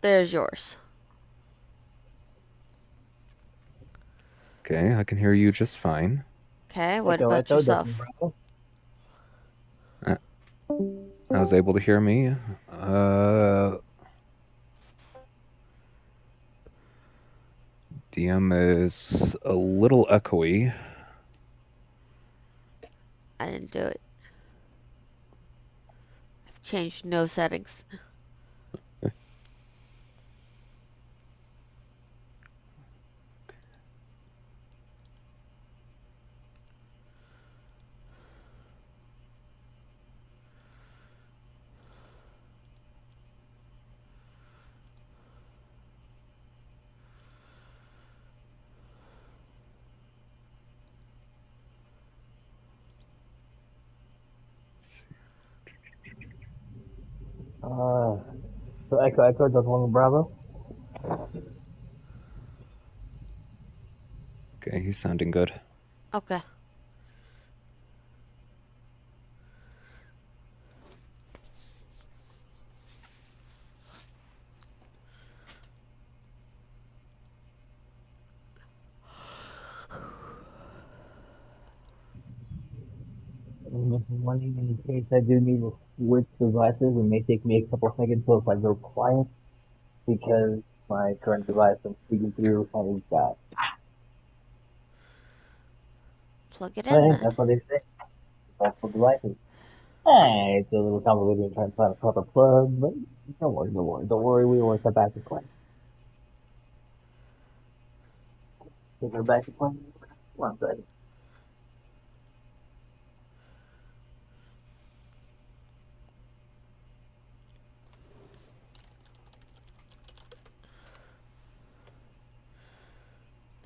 There's yours. Okay, I can hear you just fine. Okay, what Echo, about Echo, Delta yourself? Bravo. Uh, I was able to hear me. DM is a little echoey. I didn't do it. I've changed no settings. So Echo, Echo, Delta Bravo. Okay, he's sounding good. Okay. Money in case I do need to switch devices, it may take me a couple seconds so if I go quiet because my current device I'm speaking through has got. Plug it in Hey, then. that's what they say. Multiple devices. Hey, it's a little complicated trying to find a proper plug, but don't worry, don't worry, don't worry. We won't step back to play. Take her back to play. One second.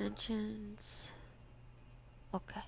Mentions. Okay.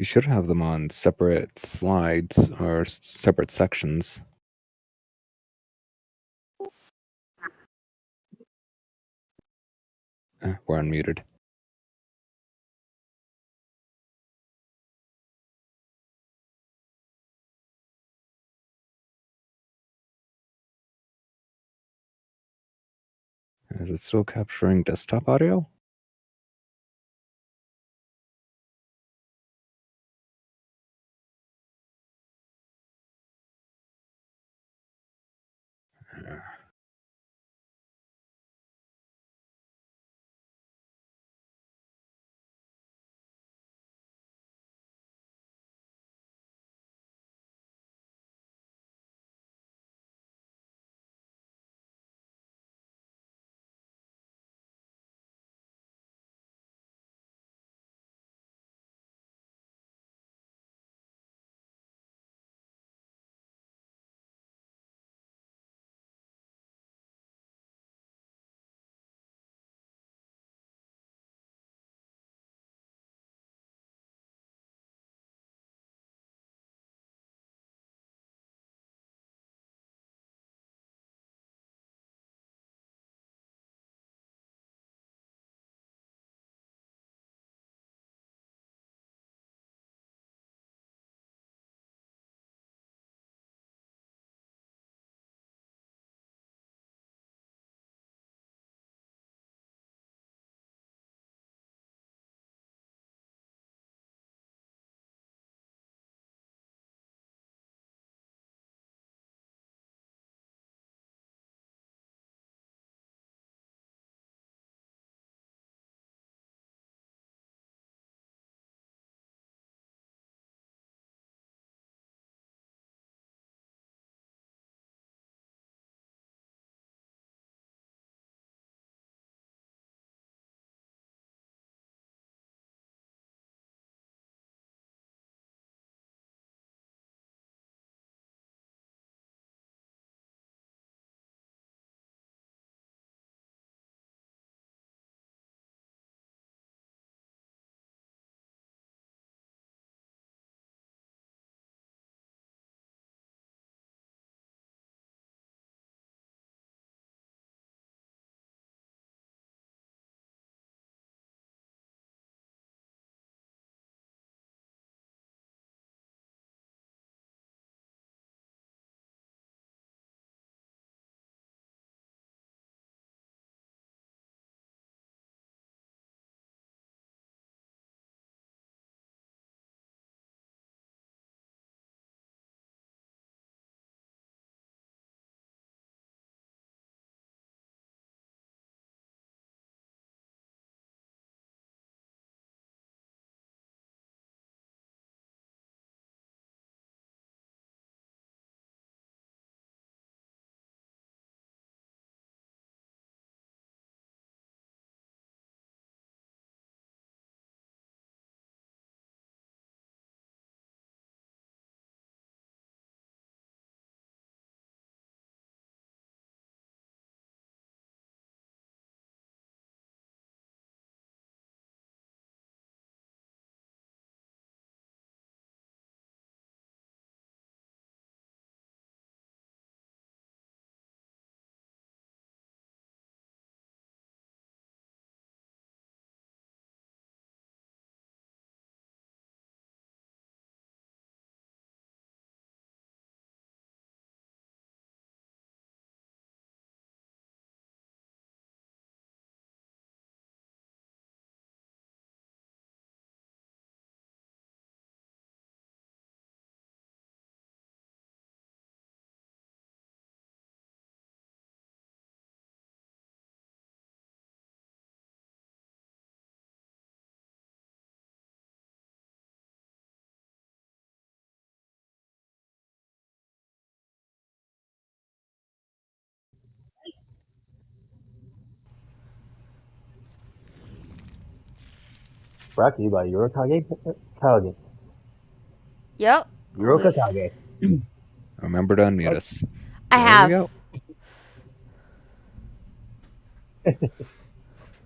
You should have them on separate slides or separate sections. We're unmuted. Is it still capturing desktop audio? Brought to you by Yorokage Kage. Yep. Yorokage. Remember to unmute us. I There have. we go.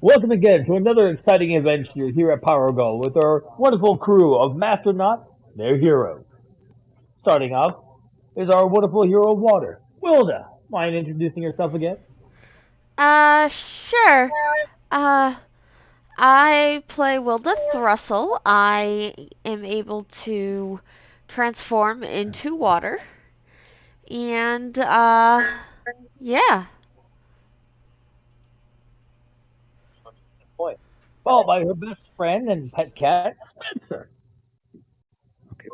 Welcome again to another exciting adventure here at Power Go with our wonderful crew of Masternauts, their heroes. Starting off is our wonderful hero of water, Wilda. Mind introducing yourself again? Sure. I play Wilda Thrussell. I am able to transform into water. And, yeah. Point. Followed by her best friend and pet cat, Spencer. Okay,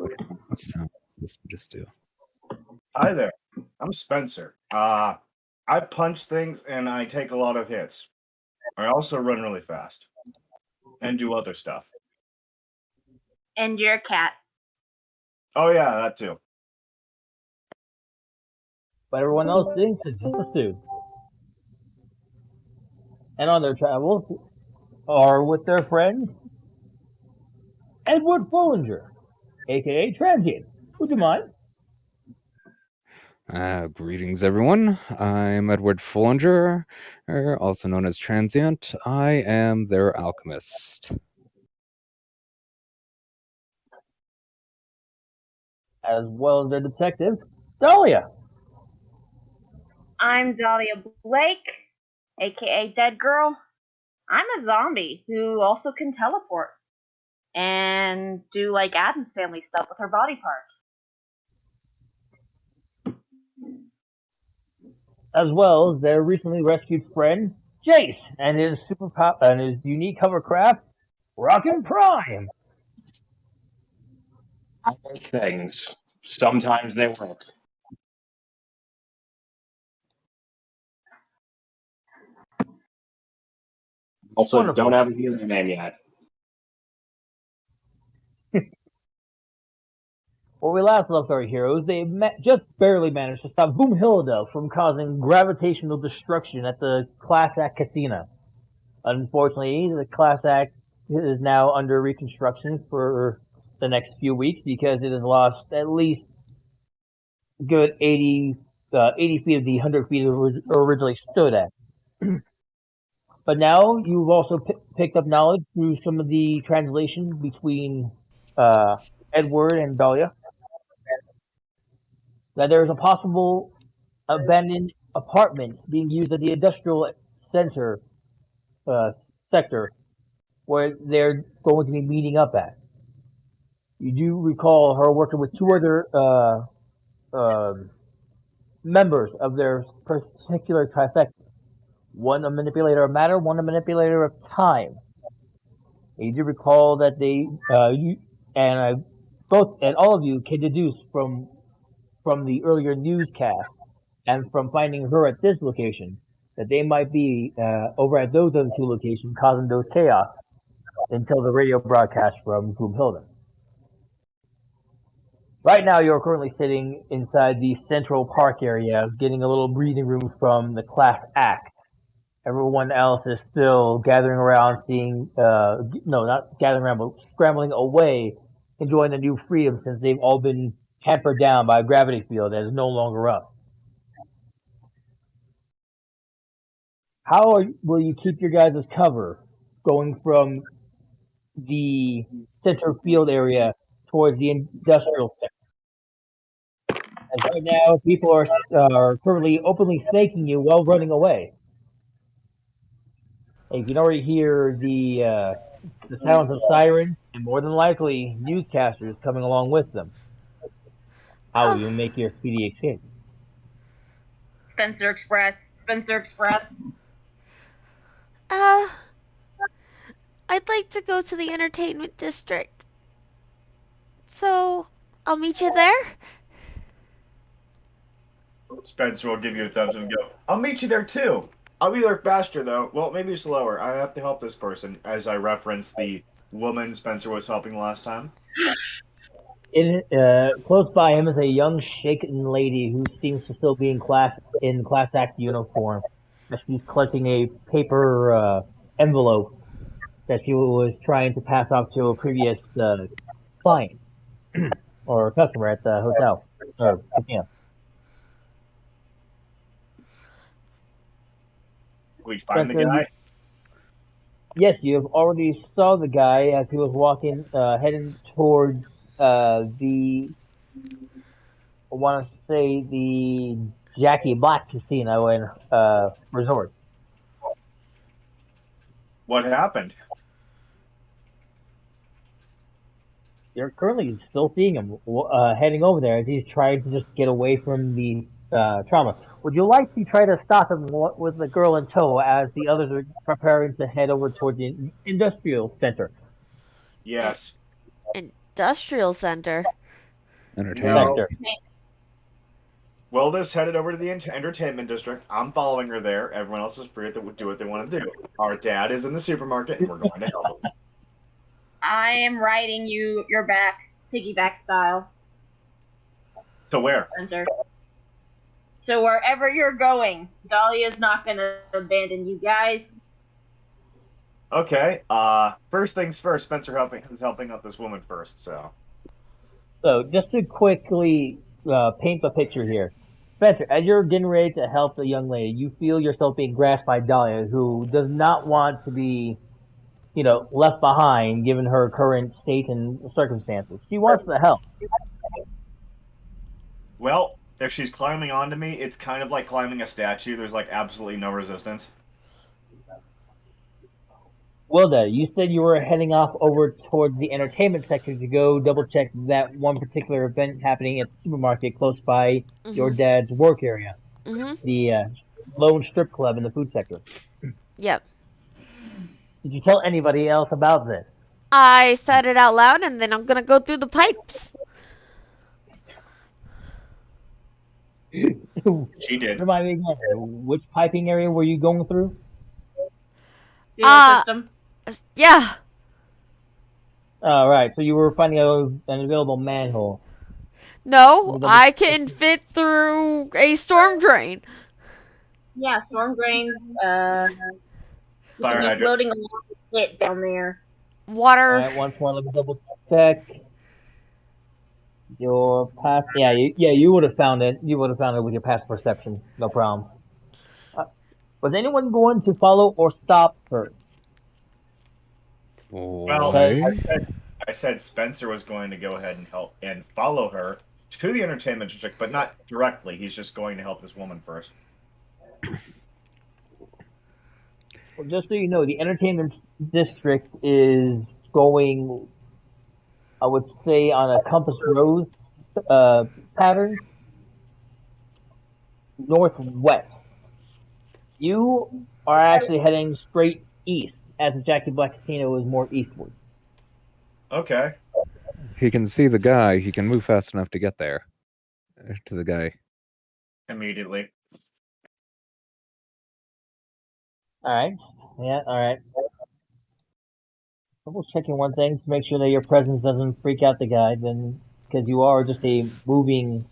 what sound does this just do? Hi there. I'm Spencer. I punch things and I take a lot of hits. I also run really fast and do other stuff. And you're a cat. Oh yeah, that too. But everyone else thinks it's just a suit. And on their travels are with their friend, Edward Follinger, aka Transient. Would you mind? Greetings, everyone. I'm Edward Fullinger, also known as Transient. I am their alchemist. As well as their detective, Dahlia. I'm Dahlia Blake, aka Dead Girl. I'm a zombie who also can teleport and do like Adam's family stuff with her body parts. As well as their recently rescued friend, Jace, and his and his unique hovercraft, Rockin' Prime. Things. Sometimes they work. Also, Wonderful. don't have a healing man yet. When we last left our heroes, they just barely managed to stop Boomhilda from causing gravitational destruction at the Class Act Casino. Unfortunately, the Class Act is now under reconstruction for the next few weeks because it has lost at least good 80 feet of the 100 feet it originally stood at. But now you've also picked up knowledge through some of the translation between Edward and Dahlia that there is a possible abandoned apartment being used at the industrial center sector where they're going to be meeting up at. You do recall her working with two other members of their particular trifecta. One a manipulator of matter, one a manipulator of time. You do recall that they, all of you can deduce from the earlier newscast and from finding her at this location that they might be over at those other two locations causing those chaos until the radio broadcast from Gloomhilda. Right now, you're currently sitting inside the Central Park area, getting a little breathing room from the Class Act. Everyone else is still gathering around, not gathering around, but scrambling away, enjoying the new freedom since they've all been hampered down by a gravity field that is no longer up. How will you keep your guys' cover going from the center field area towards the industrial sector? And right now, people are currently openly thanking you while running away. And you can already hear the sounds of sirens and more than likely newscasters coming along with them. How will you make your speedy escape? Spencer Express. Spencer Express. I'd like to go to the entertainment district. So, I'll meet you there. Spencer will give you a thumbs up and go, I'll meet you there too. I'll be there faster though. Well, maybe slower. I have to help this person as I reference the woman Spencer was helping last time. Close by him is a young, shaken lady who seems to still be in Class Act uniform. She's collecting a paper envelope that she was trying to pass off to a previous client or customer at the hotel or casino. We find the Spencer, guy. Yes, you have already saw the guy as he was walking, heading towards the, I want to say the Jackie Black Casino and Resort. What happened? You're currently still seeing him heading over there as he's trying to just get away from the trauma. Would you like to try to stop him with the girl in tow as the others are preparing to head over toward the industrial center? Yes. Industrial center. Entertainment. Sector. Wilda's headed over to the entertainment district. I'm following her there. Everyone else is free to do what they want to do. Our dad is in the supermarket, and we're going to help him. I am riding your back, piggyback style, To where? Spencer. So wherever you're going, Dahlia's not gonna abandon you guys. Okay. First things first. Spencer is helping out this woman first. So. So just to quickly paint the picture here, Spencer, as you're getting ready to help the young lady, you feel yourself being grasped by Dahlia, who does not want to be, left behind given her current state and circumstances. She wants to help. Well, if she's climbing onto me, it's kind of like climbing a statue. There's like absolutely no resistance. Wilda, you said you were heading off over towards the entertainment section to go double check that one particular event happening at the supermarket close by your dad's work area, the Lone Strip Club in the food sector. Yep. Did you tell anybody else about this? I said it out loud, and then I'm gonna go through the pipes. She did. Remind me again, which piping area were you going through? Sewer system. Yeah. All right, so you were finding an available manhole. No, I can fit through a storm drain. Yeah, storm drains. Fire You can hydrant. be floating along with it down there. Water. All right, once more, let me double check. Your past, you would have found it. You would have found it with your past perception, no problem. Was anyone going to follow or stop her? Well, Why? I said Spencer was going to go ahead and help and follow her to the entertainment district, but not directly. He's just going to help this woman first. Well, just so you know, the entertainment district is going, I would say, on a compass rose pattern, northwest. You are actually heading straight east, as the Jackie Black Casino is more eastward. Okay. He can see the guy. He can move fast enough to get there. To the guy. Immediately. All right. Yeah. All right. Double checking one thing to make sure that your presence doesn't freak out the guy, then because you are just a moving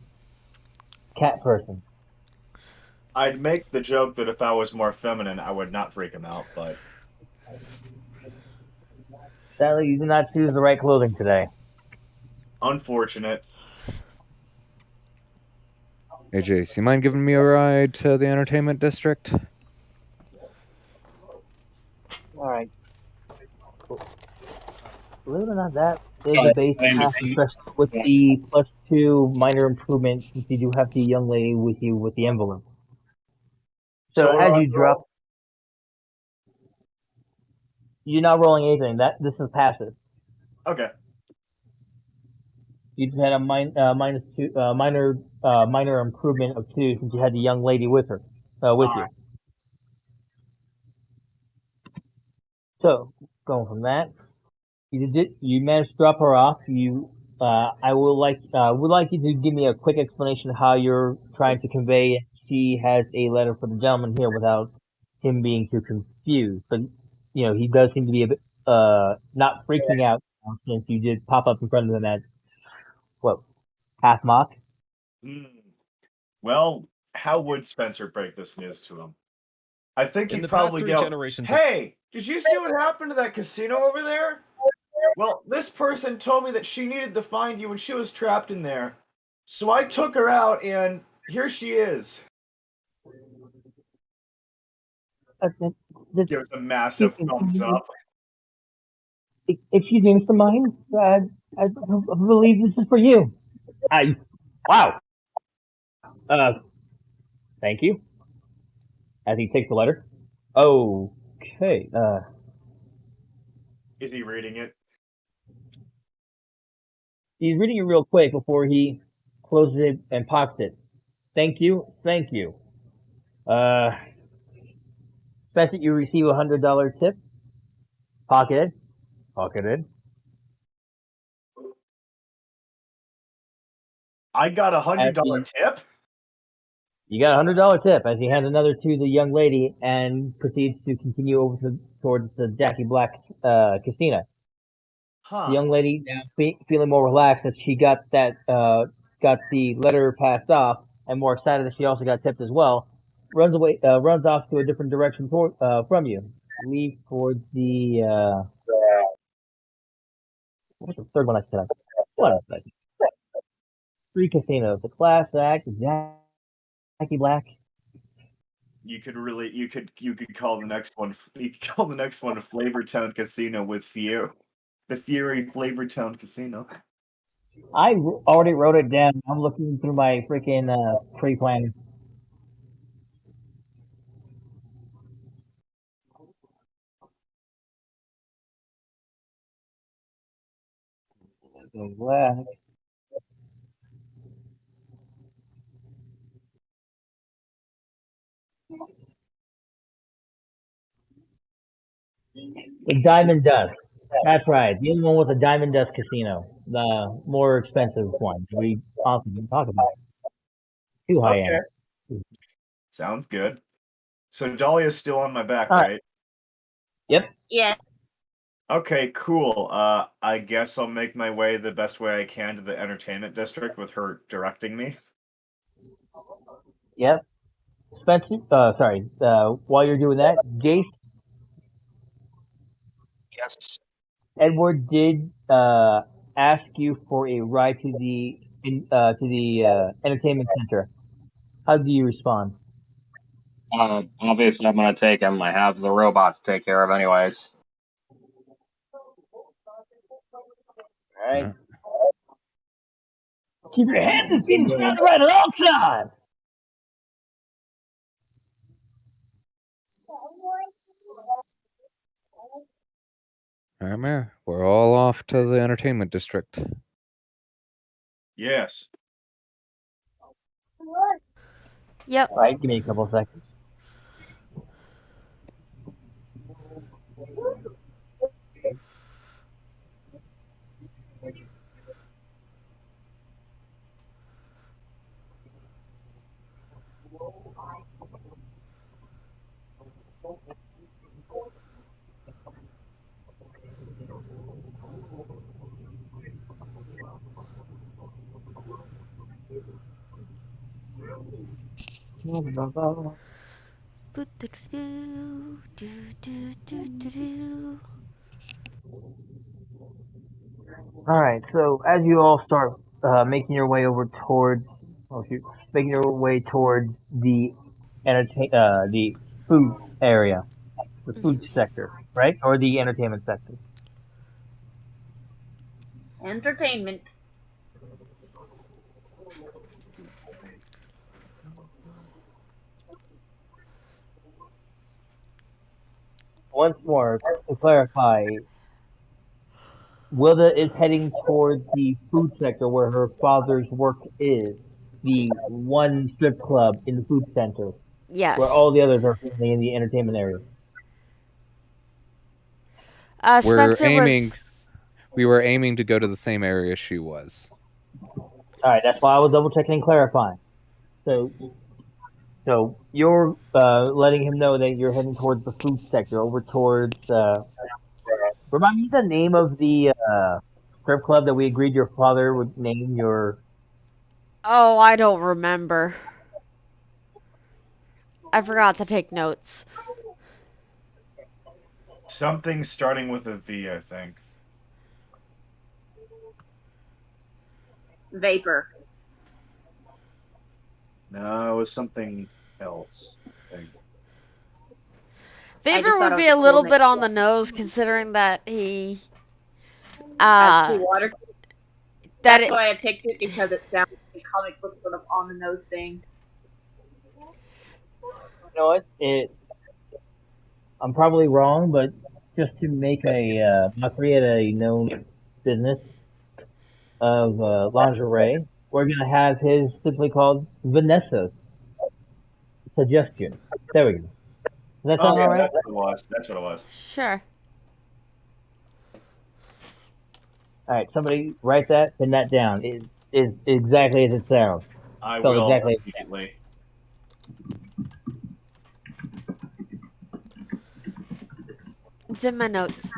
cat person. I'd make the joke that if I was more feminine, I would not freak him out, but Sadly, you did not choose the right clothing today. unfortunate. AJ, so you mind giving me a ride to the entertainment district? All right. Believe it or not, that is a base pass, especially with the +2 minor improvement, since you do have the young lady with you with the envelope. So So, as you drop, you're not rolling anything. This is passive. Okay. You just had a minor improvement of 2 since you had the young lady with her, with you. So going from that, you managed to drop her off. I would like you to give me a quick explanation of how you're trying to convey she has a letter for the gentleman here without him being too confused. But he does seem to be a bit not freaking out since you did pop up in front of him at half mock. Well, how would Spencer break this news to him? I think In he'd the past probably 3 go, generations, "Hey, did you see what happened to that casino over there? Well, this person told me that she needed to find you when she was trapped in there. So I took her out, and here she is." This, Gives a massive thumbs up. excuse me, Mr. Mine. I believe this is for you. Wow. Thank you. As he takes the letter. Okay. Is he reading it? He's reading it real quick before he closes it and pockets it. Thank you. Thank you. Expect that you receive a $100 tip. Pocketed. Pocketed. I got a As $100 he, tip? you got a $100 tip as he hands another to the young lady and proceeds to continue over towards the Jackie Black casino. The Huh. young lady now feeling more relaxed that she got that got the letter passed off, and more excited that she also got tipped as well. Runs off to a different direction from you. Leave towards the what's the third one I said? What else did I say? 3 casinos: the Class Act, the Jackie Black. You could call the next one Flavortown Casino with Fear. The Fury Flavortown Casino. I already wrote it down. I'm looking through my freaking pre-plan. Black. The Diamond Dust. That's right. The only one with the Diamond Dust Casino. The more expensive one. We also didn't talk about it. Too high Okay. end. Sounds good. So Dahlia's still on my back, All right. right? Yep. Yeah. Okay, cool. I guess I'll make my way the best way I can to the entertainment district with her directing me. Yep. Spencer. Sorry. While you're doing that, Jace, Yes. Edward did ask you for a ride to the entertainment center. How do you respond? Obviously, I'm gonna take him. I have the robot to take care of, anyways. All right. Uh, Keep your hands and feet on the right at all times. We're all off to the entertainment district. Yes. Yep. All right. Give me a couple of seconds. All right. So as you all start making your way over towards, making your way towards the the food area, the food sector, right, or the entertainment sector. Entertainment. Once more, to clarify, Wilda is heading towards the food sector where her father's work is, the one strip club in the food center, where Yes. all the others are currently in the entertainment area. We're Spencer aiming. was. We were aiming to go to the same area she was. All right, that's why I was double checking and clarifying. So, so you're letting him know that you're heading towards the food sector, over towards. Remind me the name of the strip club that we agreed your father would name your. Oh, I don't remember. I forgot to take notes. Something starting with a V, I think. Vapor. No, it was something else. I think. Vapor just thought would it be was a a cool little name. bit on the nose, considering that he Has two water. that That's it, why I picked it, because it sounds like a comic book sort of on the nose thing. You know what? I'm probably wrong, but just to make a mockery at a known business of lingerie, we're gonna have his simply called Vanessa's suggestion. There we go. Does that Oh, sound yeah, alright? that's what it was. That's what it was. sure. Alright, somebody write that, pin that down. It is exactly as it sounds. I So will exactly. immediately. It's in my notes.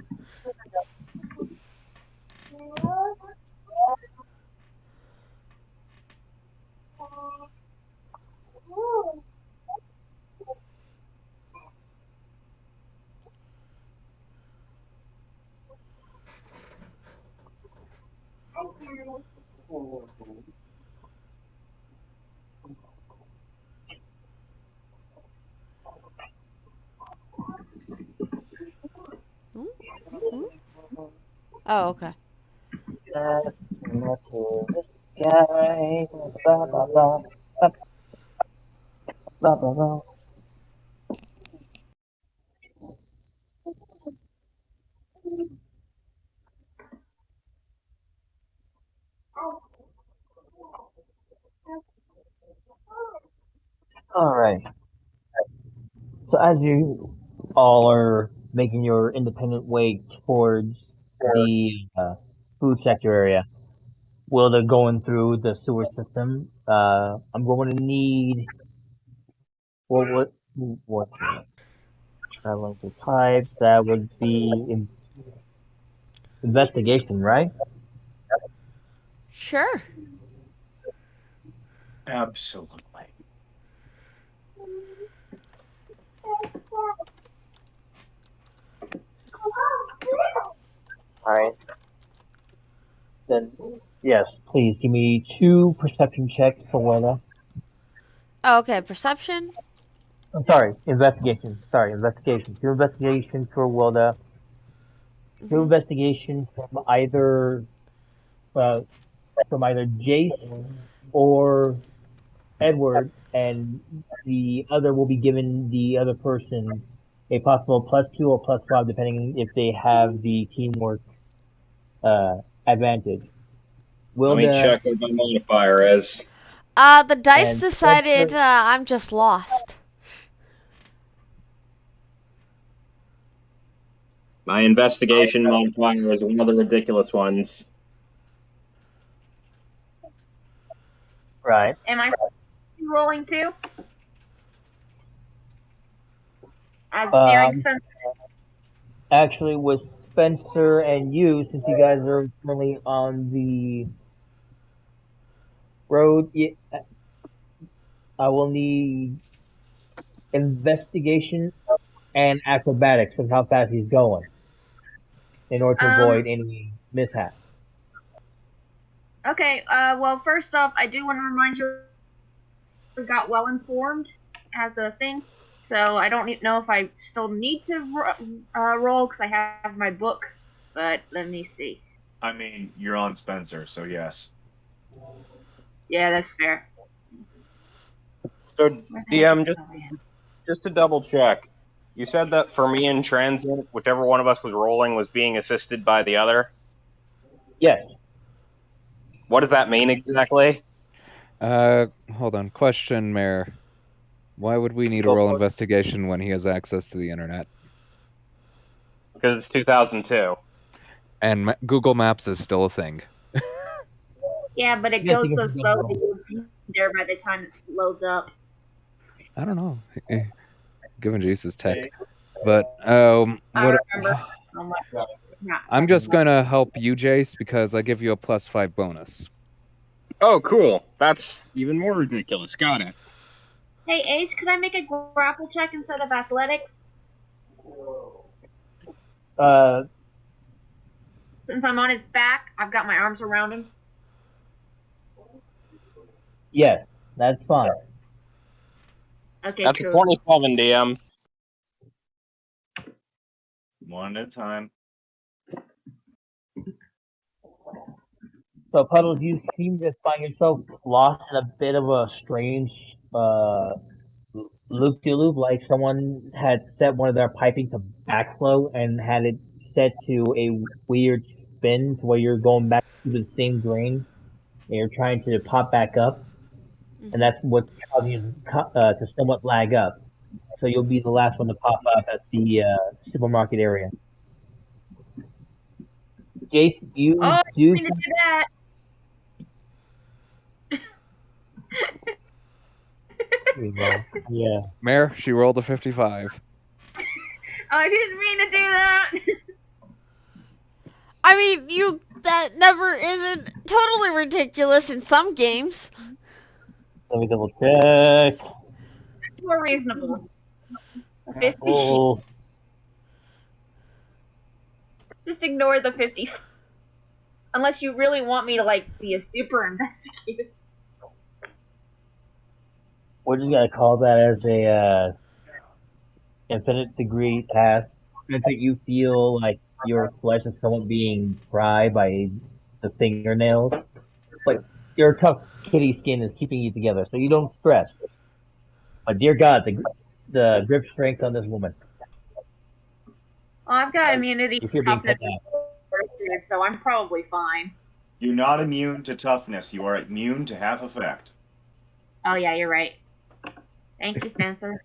Oh, okay. Alright. So as you all are making your independent way towards the food sector area, Wilda going through the sewer system, I'm going to need what traveling through pipes. That would be investigation, right? Sure. Absolutely. All right. Then yes, please give me 2 perception checks for Wilda. Oh, okay. Perception. I'm sorry, investigation. Sorry, investigation. 2 investigation for Wilda. 2 Mhm. investigation uh, from either Jace or Edward, and the other will be given the other person a possible +2 or +5, depending if they have the teamwork advantage. Let me Wilda check what my modifier is. The dice and decided Spencer, I'm just lost. My investigation modifier is one of the ridiculous ones. right? Am I rolling too? As steering Spencer? Actually, with Spencer and you, since you guys are currently on the road, I will need investigation and acrobatics of how fast he's going in order to avoid any mishap. Okay, well, first off, I do want to remind you we got well informed as a thing, so I don't know if I still need to roll because I have my book, but let me see. I mean, you're on Spencer, so yes. Yeah, that's fair. So, DM, just to double check, you said that for me and Transient, whichever one of us was rolling was being assisted by the other. Yes. What does that mean exactly? Hold on. Question, Mayor. Why would we need a Go roll for it. investigation when he has access to the internet? Because it's 2002. And Google Maps is still a thing. Yeah, but it Yes, goes you so can do slowly that. you'll be there by the time it loads up. I don't know. Given Jesus tech. But I what remember. Oh my God. Yeah. I'm just gonna help you, Jace, because I give you a +5 bonus. Oh, cool. That's even more ridiculous. Got it. Hey, Ace, could I make a grapple check instead of athletics? Since I'm on his back, I've got my arms around him. Yes, that's fine. Okay, That's a cool. 27, DM. One at a time. So, Puddles, you seem to find yourself lost in a bit of a strange loop-de-loop, like someone had set one of their piping to backflow and had it set to a weird spin to where you're going back to the same drain and you're trying to pop back up, and that's what's causing you to somewhat lag up. So you'll be the last one to pop up at the supermarket area. Jace, you Oh, I do. didn't mean to do that. Yeah. Mayor, she rolled a 55. Oh, I didn't mean to do that. I mean, that never isn't totally ridiculous in some games. Let me double check. More reasonable. 50. Oh, Just ignore the 50. Unless you really want me to, like, be a super investigator. we're just gonna call that as a infinite degree task. Since you feel like your flesh is somewhat being fried by the fingernails, but your tough kitty skin is keeping you together, so you don't stress. But dear God, the grip strength on this woman. Well, I've got immunity If to you're being toughness, cut so I'm probably fine. You're not immune to toughness. You are immune to half effect. Oh, yeah, you're right. Thank you, Spencer.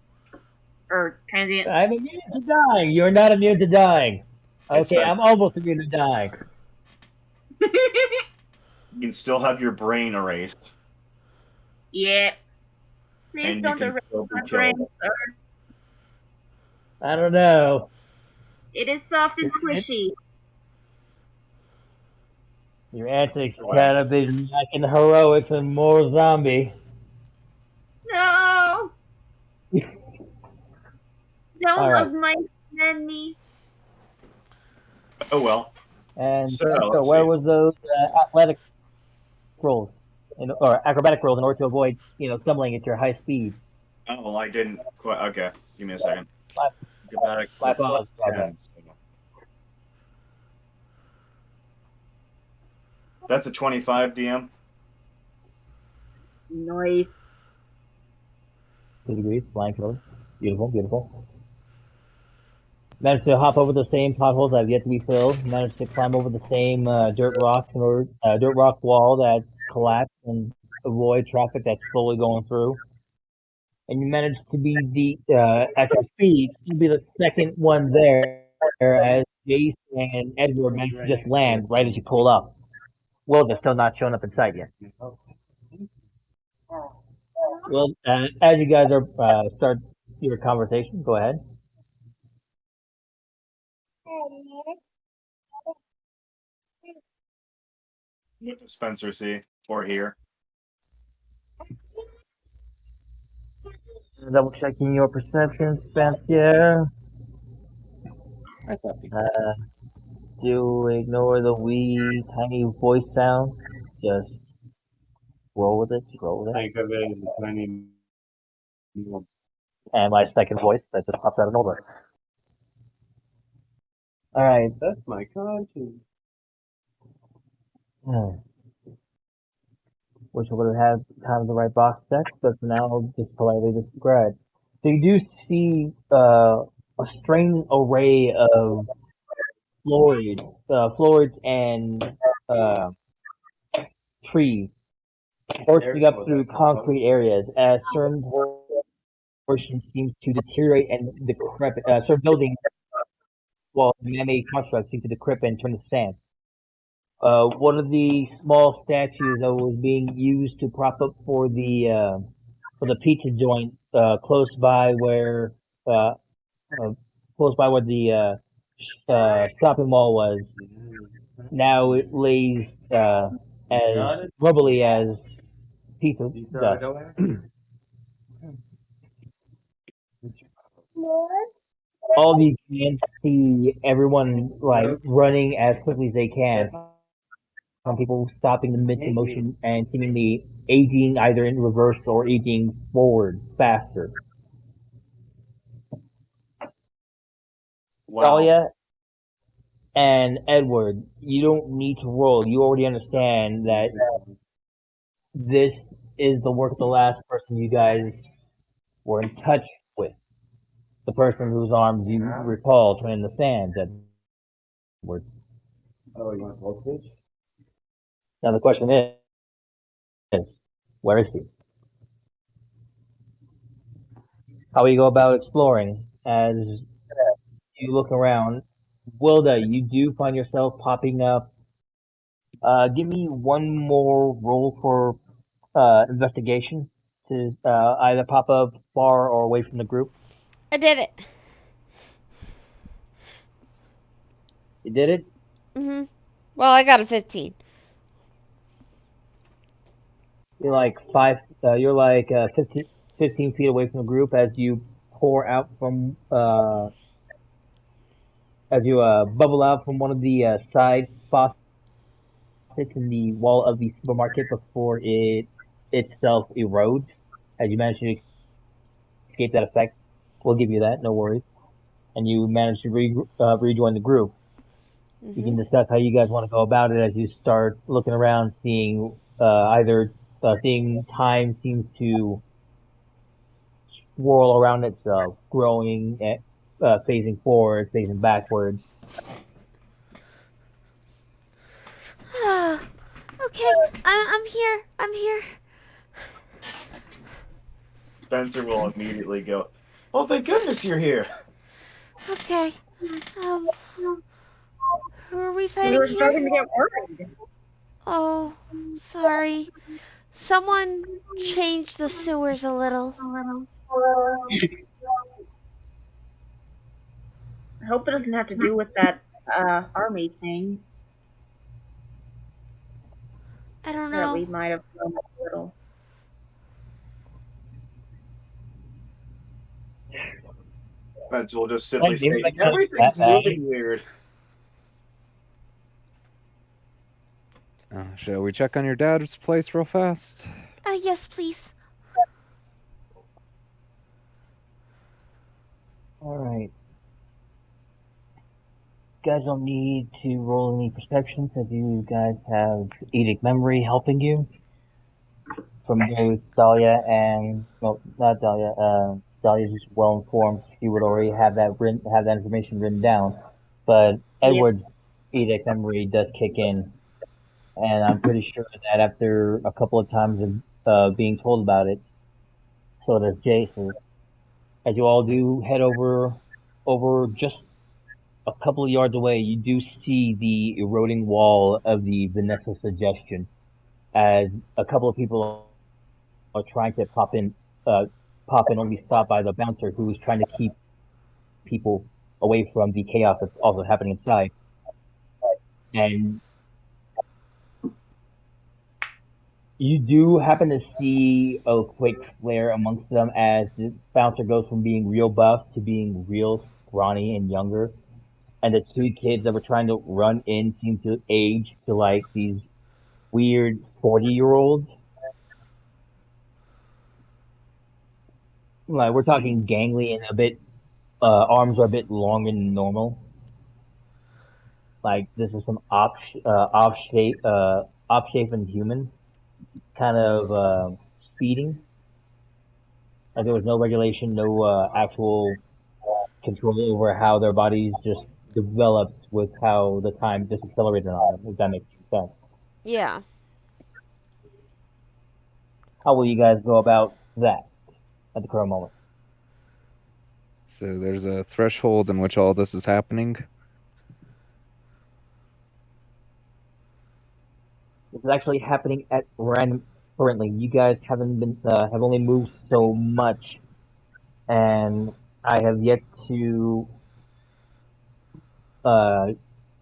Or transient. I'm immune to dying. You're not immune to dying. It's Okay, fine. I'm almost immune to dying. You can still have your brain erased, Yeah. Please and you don't can erase still be my brain, killed. sir. I don't know. It is soft and squishy. Your antics kind of been lacking heroics and more zombie. No! Don't All right. love my enemy. Oh well. And So, so let's where see. was those athletic rolls or acrobatic rolls in order to avoid, stumbling at your high speed? Oh well, I didn't quite. Okay, give me a second. My- Acrobatic my plus apologies. 10. So. That's a 25, DM. Nice. 2 degrees, flying color. Beautiful, beautiful. Managed to hop over the same potholes that have yet to be filled. Managed to climb over the same dirt rock wall that collapsed and avoid traffic that's slowly going through. And you managed to be at your speed, to be the second one there, as Jace and Edward managed to just land right as you pull up. Well, they're still not showing up in sight yet. Well, as you guys are start your conversation, go ahead. What does Spencer see or hear? Double checking your perception, Spencer. Do ignore the wee tiny voice sound. Just roll with it. Just roll with it. Think of it as a tiny. And my second voice that just popped out of nowhere. All right. That's my conscience. Wish I would have had kind of the right box set, but for now I'll just politely describe. So you do see a strange array of florids and trees forcing up through concrete areas as certain portions seem to deteriorate and decrepit. Certain buildings, well, man-made constructs seem to decrepit and turn to sand. One of the small statues that was being used to prop up for the pizza joint close by where the shopping mall was. Now it lays as rubbly as pizza does. all of you can see everyone like running as quickly as they can. Some people stopping the mid motion and seemingly aging either in reverse or aging forward faster. Wow. Dahlia and Edward, you don't need to roll. You already understand that this is the work of the last person you guys were in touch with. The person whose arms you recall twin in the sand, Edward. Oh, you want full speech? Now the question is, where is he? How will you go about exploring as you look around? Wilda, you do find yourself popping up. Give me one more roll for investigation to either pop up far or away from the group. I did it. You did it? Well, I got a 15. You're like 15 feet away from the group as you pour out from as you bubble out from one of the side faucets in the wall of the supermarket before it itself erodes. As you manage to escape that effect, we'll give you that, no worries. And you manage to rejoin the group. You can discuss how you guys want to go about it as you start looking around, seeing seeing time seems to swirl around itself, growing, phasing forward, phasing backwards. Okay, I'm here. I'm here. Spencer will immediately go, "Oh, thank goodness you're here." Okay. Who are we We fighting were here? starting to get worried. Oh, sorry. Someone changed the sewers a little. I hope it doesn't have to do with that army thing I don't that we know. might have done a little. Spencer will just simply Like, maybe say, like that "Everything's bad. moving weird." Shall we check on your dad's place real fast? Yes, please. Alright. You guys don't need to roll any perception since you guys have Edict Memory helping you. From both Dahlia and, well, not Dahlia, Dahlia's just well informed. She would already have that information written down. But Edward's Edict Memory does kick in. And I'm pretty sure that after a couple of times of being told about it, so does Jason. As you all do head over just a couple of yards away, you do see the eroding wall of the Vanessa suggestion as a couple of people are trying to pop in, only stopped by the bouncer who's trying to keep people away from the chaos that's also happening inside. And you do happen to see a quick flare amongst them as the bouncer goes from being real buff to being real scrawny and younger. And the two kids that were trying to run in seem to age to like these weird 40-year-olds. Like, we're talking gangly and a bit, arms are a bit longer than normal. Like, this is some off-shapen human kind of speeding. Like, there was no regulation, no actual control over how their bodies just developed with how the time just accelerated on them, if that makes sense. Yeah. How will you guys go about that at the current moment? So there's a threshold in which all this is happening. This is actually happening at random currently. You guys haven't been have only moved so much, and I have yet to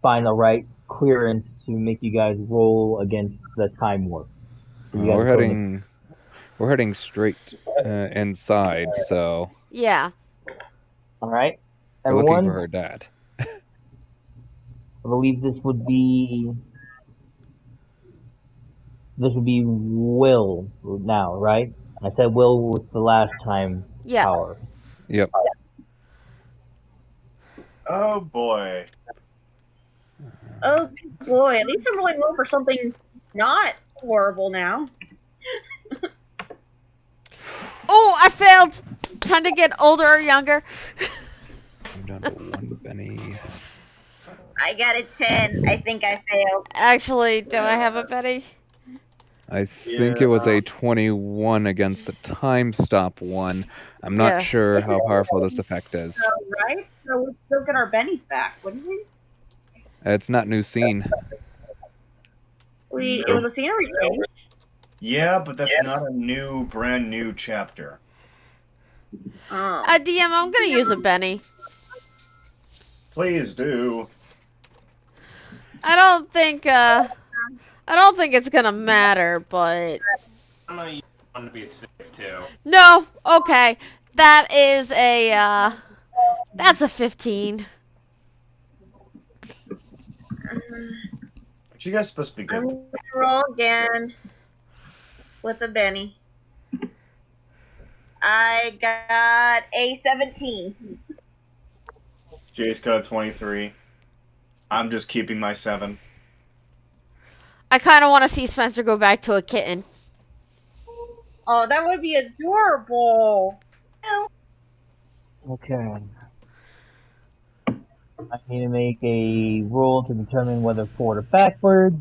find the right clearance to make you guys roll against the time warp. You guys We're are currently- heading straight inside. So Yeah. All right. We're looking Everyone, for her dad. I believe this would be Will now, right? I said Will was the last time Yeah. power. Yep. Oh boy. Oh boy, at least I'm rolling well for something not horrible now. Oh, I failed. Time to get older or younger. I'm down to one Benny. I got a 10. I think I failed. Actually, do I have a Betty? I think it was Yeah. a 21 against the time stop one. I'm not Yeah. sure how powerful this effect is. Right? So we'd still get our bennies back, wouldn't we? It's not new scene. It was a scenery change. Yeah, but that's not a brand new chapter. Oh. DM, I'm gonna use a Benny. Please do. I don't think it's gonna matter, but I'm gonna use one to be safe too. no. Okay, that is that's a 15. You guys supposed to be I'm good. gonna roll again with a Benny. I got a 17. Jace got a 23. I'm just keeping my 7. I kind of want to see Spencer go back to a kitten. Oh, that would be adorable. Okay. I need to make a roll to determine whether forward or backwards.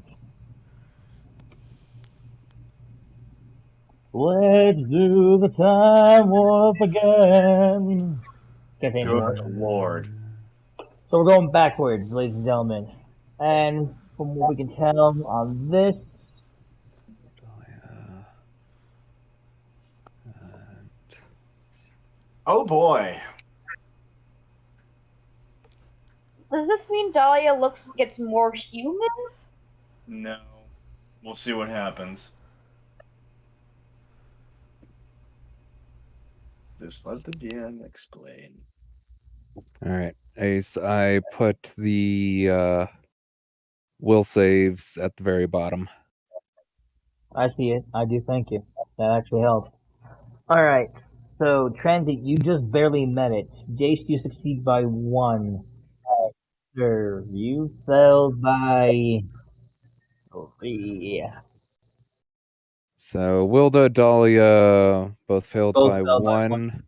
Let's do the time warp again. Can't say anymore. Good lord. So we're going backwards, ladies and gentlemen. And from what we can tell on this, Oh boy. Does this mean Dahlia gets more human? No. We'll see what happens. Just let the DM explain. Alright. Ace, I put the will saves at the very bottom. I see it. I do thank you. That actually helps. Alright. So, Transit, you just barely met it. Jace, you succeed by 1. Sir, you failed by 3. So Wilda, Dahlia both failed Both by failed by 1.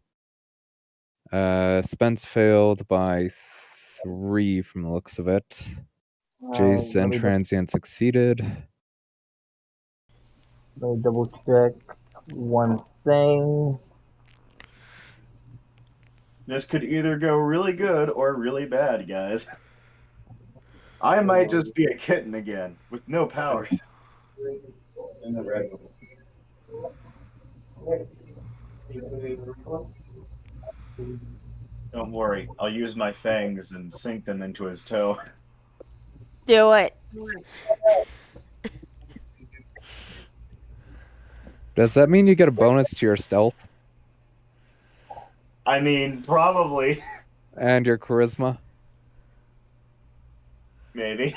Spence failed by 3 from the looks of it. Jace let and me Transient succeeded. Let me double check one thing. This could either go really good or really bad, guys. I might just be a kitten again, with no powers. Don't worry, I'll use my fangs and sink them into his toe. Do it. Does that mean you get a bonus to your stealth I mean, probably. and your charisma? Maybe.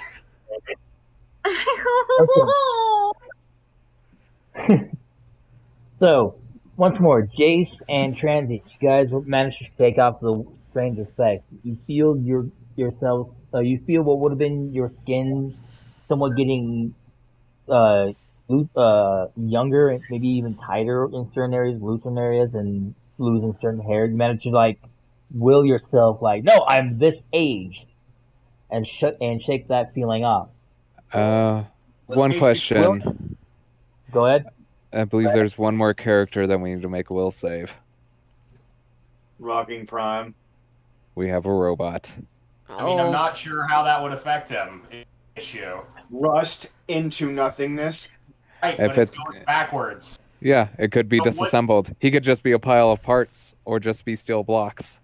So, once more, Jace and Transit, you guys managed to shake off the strange effect. You feel yourself. You feel what would have been your skin, somewhat getting younger, and maybe even tighter in certain areas, loose in areas, and losing certain hair. You manage to will yourself no, I'm this age, and shake that feeling off. One question. Go ahead. I believe there's one more character that we need to make a will save. Rocking Prime. We have a robot. I mean, I'm not sure how that would affect him. Issue. Rust into nothingness. Right, If but it's it's- going backwards. Yeah, it could be What- disassembled. He could just be a pile of parts, or just be steel blocks.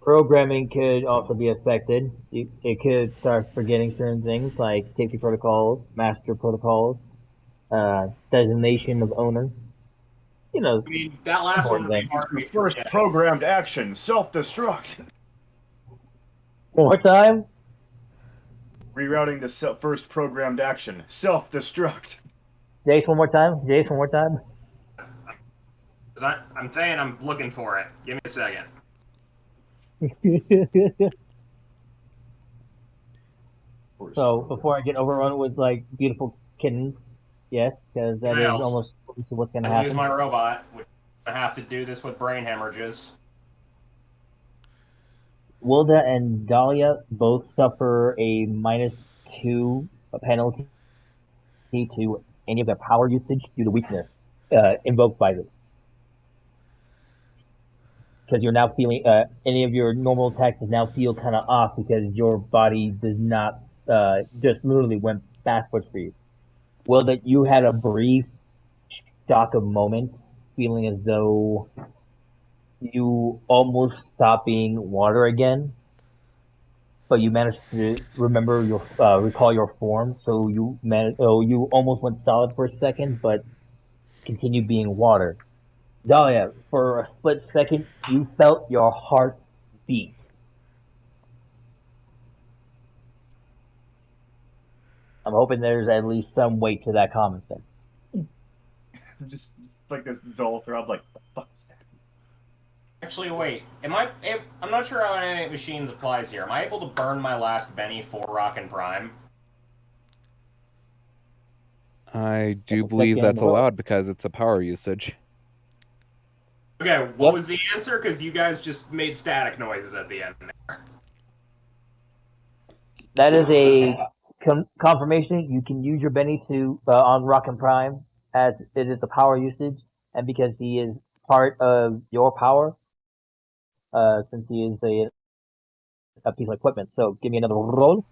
Programming could also be affected. It could start forgetting certain things like safety protocols, master protocols, designation of owner. I mean, that last one would be hard. First programmed action, self-destruct. One more time. Rerouting the first programmed action. Self-destruct. Jace, one more time. Jace, one more time. I'm saying I'm looking for it. Give me a second. So before I get overrun with like beautiful kittens, yes, because that is Fails. almost what's gonna I use happen. my robot, which I have to do this with brain hemorrhages. Wilda and Dahlia both suffer a -2 penalty to any of their power usage due to weakness invoked by this. Because you're now feeling any of your normal attacks now feel kind of off because your body does not just literally went backwards for you. Well, that you had a brief shock of moment, feeling as though you almost stopped being water again, but you managed to remember your recall your form. So you you almost went solid for a second, but continued being water. Dahlia, for a split second, you felt your heart beat. I'm hoping there's at least some weight to that comment then. Just like this dull throb, like, what the fuck is that? Actually, wait. I'm not sure how Animate Machines applies here. Am I able to burn my last Benny for Rockin' Prime? I do believe that's allowed because it's a power usage. Okay, what was the answer? Because you guys just made static noises at the end there. That is a confirmation. You can use your Benny to on Rockin' Prime as it is a power usage, and because he is part of your power, since he is a piece of equipment. So give me another roll.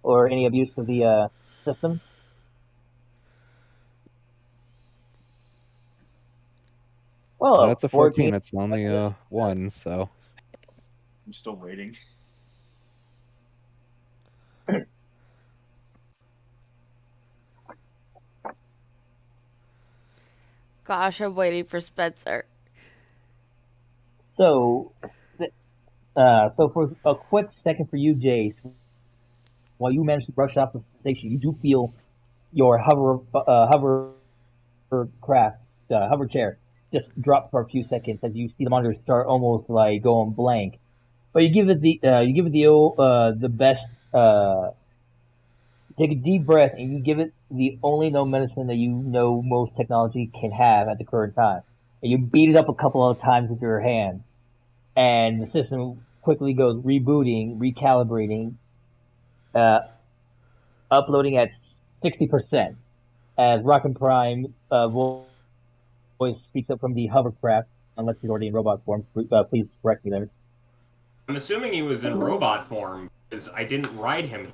Or any abuse of the system. Well, That's a 14. It's only 1, so. I'm still waiting. Gosh, I'm waiting for Spencer. So, so for a quick second for you, Jace, while you manage to brush off the station, you do feel your hover chair just drop for a few seconds as you see the monitor start almost like going blank. But you give it the best. Take a deep breath and you give it the only known medicine that you know most technology can have at the current time. And you beat it up a couple of times with your hand, and the system quickly goes rebooting, recalibrating, uploading at 60%. As Rockin' Prime voice speaks up from the hovercraft, unless he's already in robot form. Please correct me there. I'm assuming he was in robot form because I didn't ride him.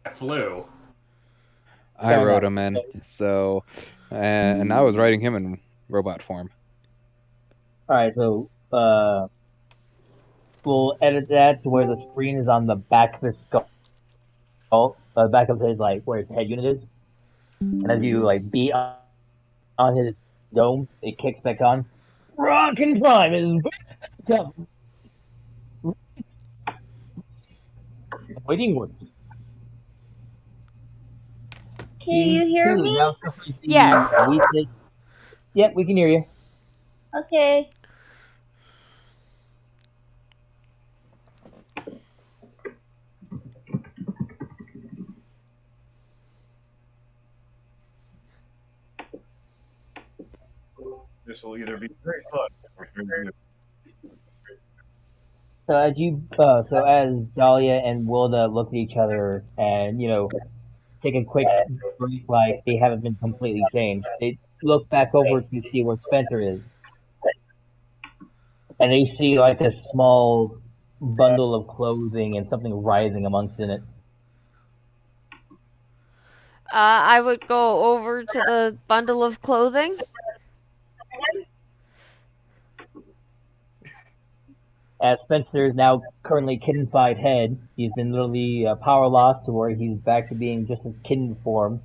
I flew. I rode him in, so, and I was riding him in robot form. Alright, so, we'll edit that to where the screen is on the back of his skull, back of his, like, where his head unit is. And as you, like, beat on his dome, it kicks back on. Rockin' Prime is waiting with. Can you hear me? Yes. Yep, we can hear you. Okay. This will either be very fun or very good. So as Dahlia and Wilda look at each other and, you know, take a quick break like they haven't been completely changed, they look back over to see where Spencer is. And they see like a small bundle of clothing and something writhing amongst in it. I would go over to the bundle of clothing. As Spencer is now currently kittenified head, he's been literally power lost to where he's back to being just his kitten form.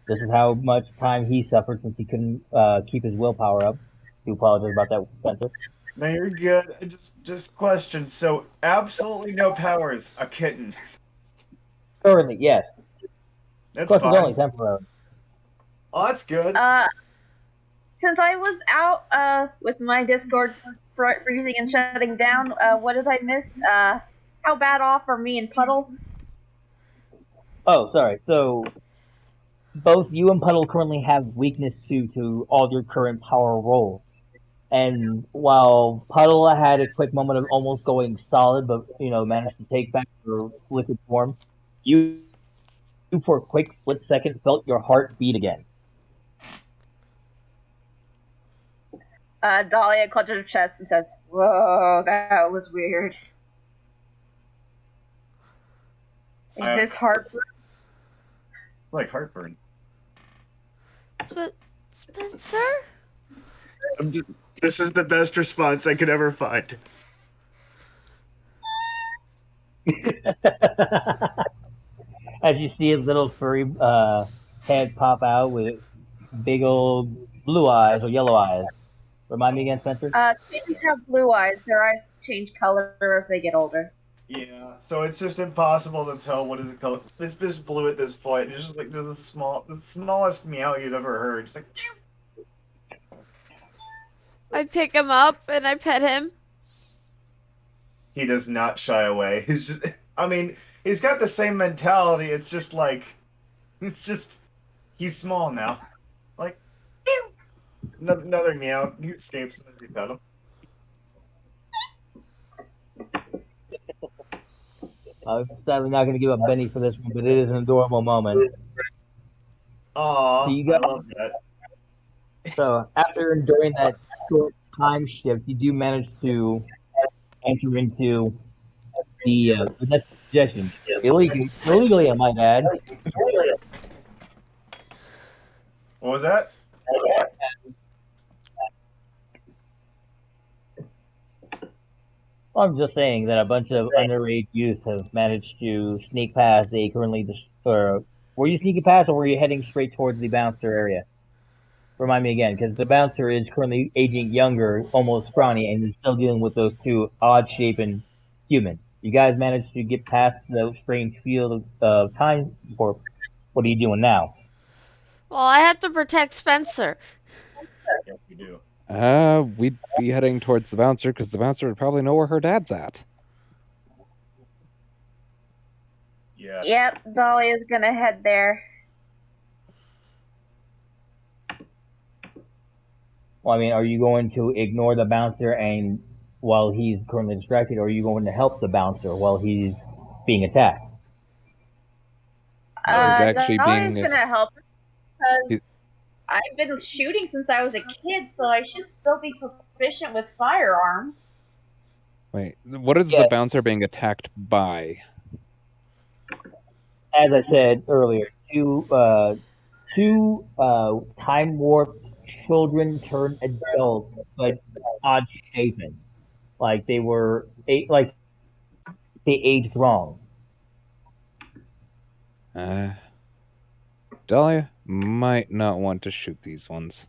This is how much time he suffered since he couldn't keep his willpower up. Do apologize about that, Spencer. No, you're good. Just question. So, absolutely no powers. A kitten. Currently, yes. That's Plus, it's only fine. temporary. Oh, that's good. Since I was out with my Discord freezing and shutting down, what did I miss? How bad off are me and Puddle? Oh, sorry. So, both you and Puddle currently have weakness to all your current power rolls. And while Puddle had a quick moment of almost going solid, but managed to take back your liquid form, you for a quick split second felt your heart beat again. Dahlia clutches her chest and says, "Whoa, that was weird." Is this heartburn? Like heartburn. Spencer? This is the best response I could ever find. As you see his little furry head pop out with big old blue eyes or yellow eyes. Remind me again, Spencer? Kittens have blue eyes. Their eyes change color as they get older. Yeah, so it's just impossible to tell what is it called. It's just blue at this point. It's just like the smallest meow you've ever heard. Just like I pick him up and I pet him. he does not shy away. He's just, I mean, he's got the same mentality. It's just like, he's small now. Like, meow. Another meow. He escapes as you pet him. I'm sadly not going to give up Benny for this one, but it is an adorable moment. Aw, So you got- I love that. So after enduring that short time shift, you do manage to enter into the next suggestion. Illegally, I might add. What was that? I'm just saying that a bunch of underage youth have managed to sneak past a currently were you sneaking past or were you heading straight towards the bouncer area? Remind me again, because the bouncer is currently aging younger, almost scrawny, and is still dealing with those two odd-shapen humans. You guys managed to get past the strange field of time, or what are you doing now? Well, I have to protect Spencer. Yeah, you do. We'd be heading towards the bouncer because the bouncer would probably know where her dad's at. Yeah. Yep, Dahlia's gonna head there. Well, I mean, are you going to ignore the bouncer and while he's currently distracted, or are you going to help the bouncer while he's being attacked? He's actually Dahlia's being- gonna help because He- I've been shooting since I was a kid, so I should still be proficient with firearms. Wait, what is Yeah. the bouncer being attacked by? As I said earlier, two time warped children turned adults, but odd shapen, like they were like they aged wrong. Dahlia might not want to shoot these ones.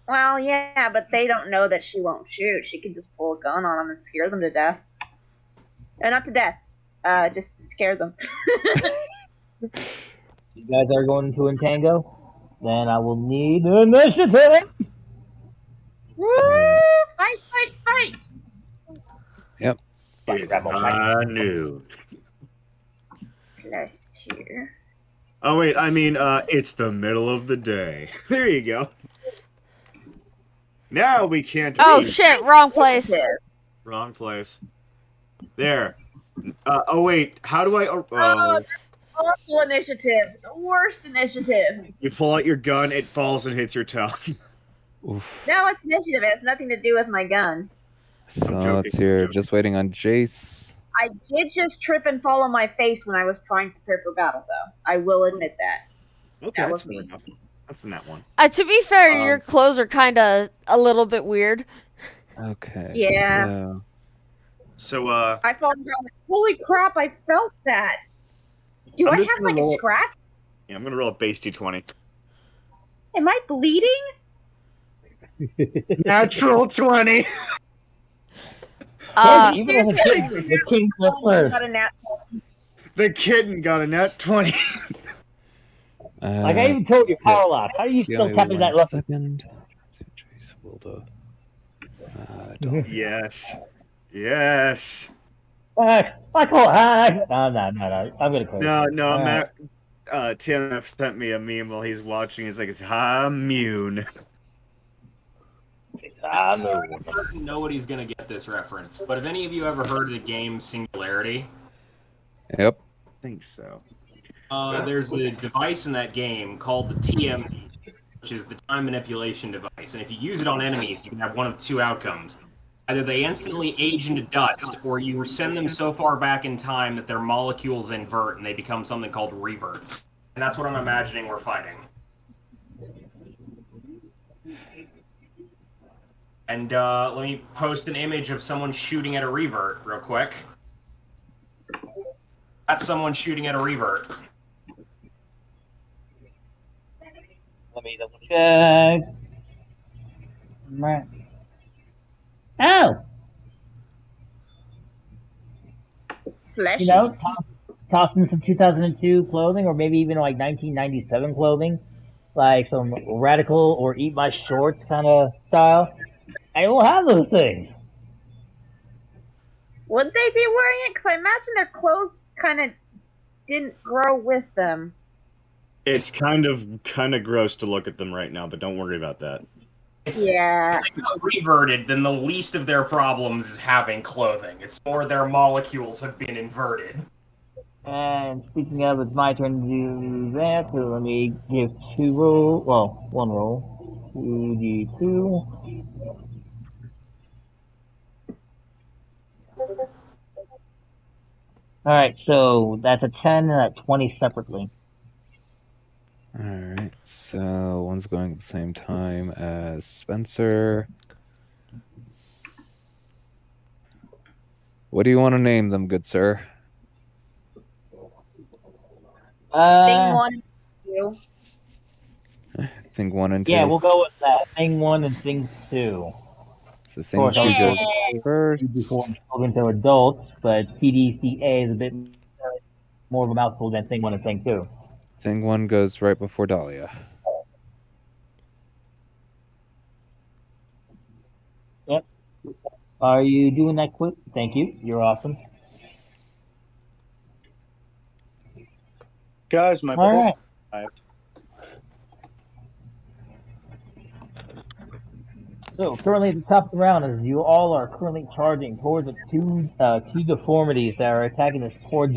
Well, yeah, but they don't know that she won't shoot. She can just pull a gun on them and scare them to death. Not to death. Just scare them. You guys are going to Entango? Then I will need initiative. Woo! Fight! Yep. It's high noon. Plus 2. Oh wait, I mean, it's the middle of the day. There you go. Now we can't. Oh leave. shit, wrong place. Wrong place. There. Oh wait, how do I? Awful initiative. The worst initiative. You pull out your gun, it falls and hits your tongue. Oof. No, it's initiative. It has nothing to do with my gun. So joking, let's see here. I'm joking. Just waiting on Jace. I did just trip and fall on my face when I was trying to prepare for battle, though. I will admit that. Okay, That that's was fair me. enough. That's the net one. To be fair, your clothes are kind of a little bit weird. Okay. Yeah. So So, I fall down like, holy crap, I felt that. Do I'm I just have gonna like a roll- scratch? yeah, I'm gonna roll a base d20. Am I bleeding? Natural 20. Even as a kid, the king was first. Got a nat. The kitten got a nat 20. Like I even told you, power lock. How are you still tapping that lucky? Second. Trace Wilda. Dahlia. Yes. Yes. Michael, hi. No. I'm gonna close. No, All Matt. TMF sent me a meme while he's watching. He's like, it's immune. Nobody's gonna get this reference, but have any of you ever heard of the game Singularity? Yep. I think so. There's a device in that game called the TMD, which is the time manipulation device, and if you use it on enemies, you can have one of two outcomes. Either they instantly age into dust, or you send them so far back in time that their molecules invert and they become something called reverts. And that's what I'm imagining we're fighting. And let me post an image of someone shooting at a revert real quick. That's someone shooting at a revert. Let me double check. Oh! Fleshy. You know, tossing some 2002 clothing, or maybe even like 1997 clothing, like some radical or eat my shorts kind of style. I will have those things. Would they be wearing it? Because I imagine their clothes kind of didn't grow with them. It's kind of gross to look at them right now, but don't worry about that. Yeah. If they got reverted, then the least of their problems is having clothing. It's more their molecules have been inverted. And speaking of, it's my turn to do that, so let me give one roll. 2d2. Alright, so that's a 10 and a 20 separately. Alright, so one's going at the same time as Spencer. What do you want to name them, good sir? Thing 1 and 2. Thing 1 and 2? Yeah, we'll go with that. Thing 1 and Thing 2. So Thing 2 goes first. Before children to adults, but CDCA is a bit more of a mouthful than Thing 1 and Thing 2. Thing 1 goes right before Dahlia. Yep. Are you doing that quick? Thank you. You're awesome. Guys, my All right. arrived. So currently at the top of the round, as you all are currently charging towards the two deformities that are attacking this poor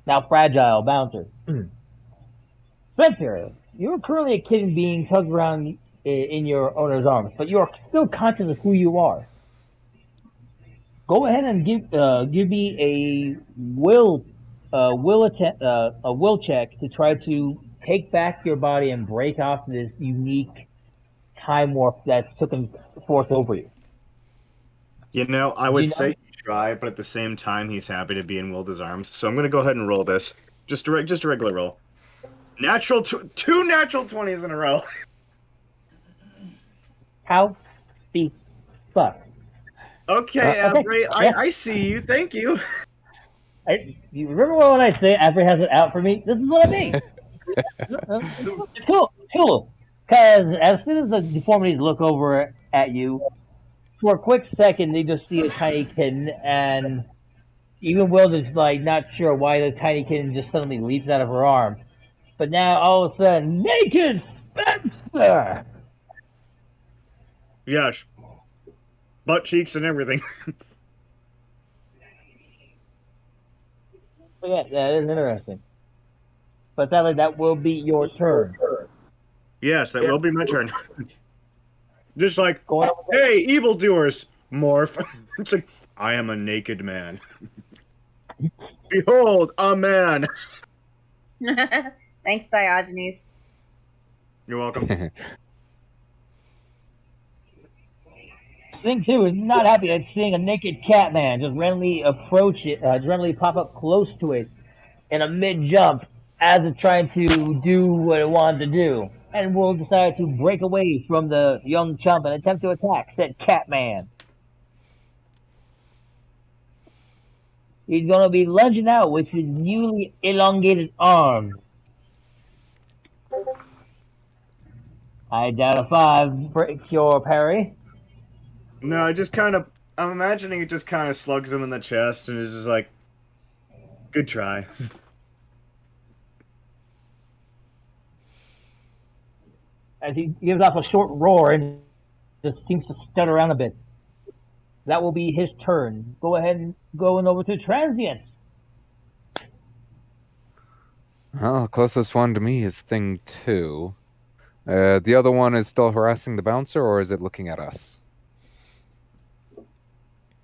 now fragile bouncer. Spencer, you're currently a kitten being tugged around in your owner's arms, but you are still conscious of who you are. Go ahead and give me a will check to try to take back your body and break off this unique time warp that's taken forth over you. You know, I would say try, but at the same time, he's happy to be in Wilda's arms. So I'm going to go ahead and roll this. Just a regular roll. Two natural 20s in a row. How the fuck? Okay, okay. Avery, I see you. Thank you. You remember when I say Avery has it out for me? This is what I mean. It's cool. Because as soon as the deformities look over at you, for a quick second, they just see a tiny kitten, and even Will is like not sure why the tiny kitten just suddenly leaps out of her arms. But now all of a sudden, naked Spencer. Yes. Butt cheeks and everything. Yeah, that is interesting. But sadly, that will be your turn. Yes, that will be my turn. Just like, hey, evildoers, morph. It's like, I am a naked man. Behold, a man. Thanks, Diogenes. You're welcome. Thing 2 is not happy at seeing a naked cat man just randomly approach it, randomly pop up close to it in a mid-jump as it's trying to do what it wanted to do. and will decide to break away from the young chump and attempt to attack said Catman. He's going to be lunging out with his newly elongated arms. I doubt a 5 breaks your parry. No, I'm imagining it just kind of slugs him in the chest and is just like, good try. As he gives off a short roar and just seems to stutter around a bit. That will be his turn. Go ahead and going over to Transient. Well, the closest one to me is Thing 2. The other one is still harassing the bouncer, or is it looking at us?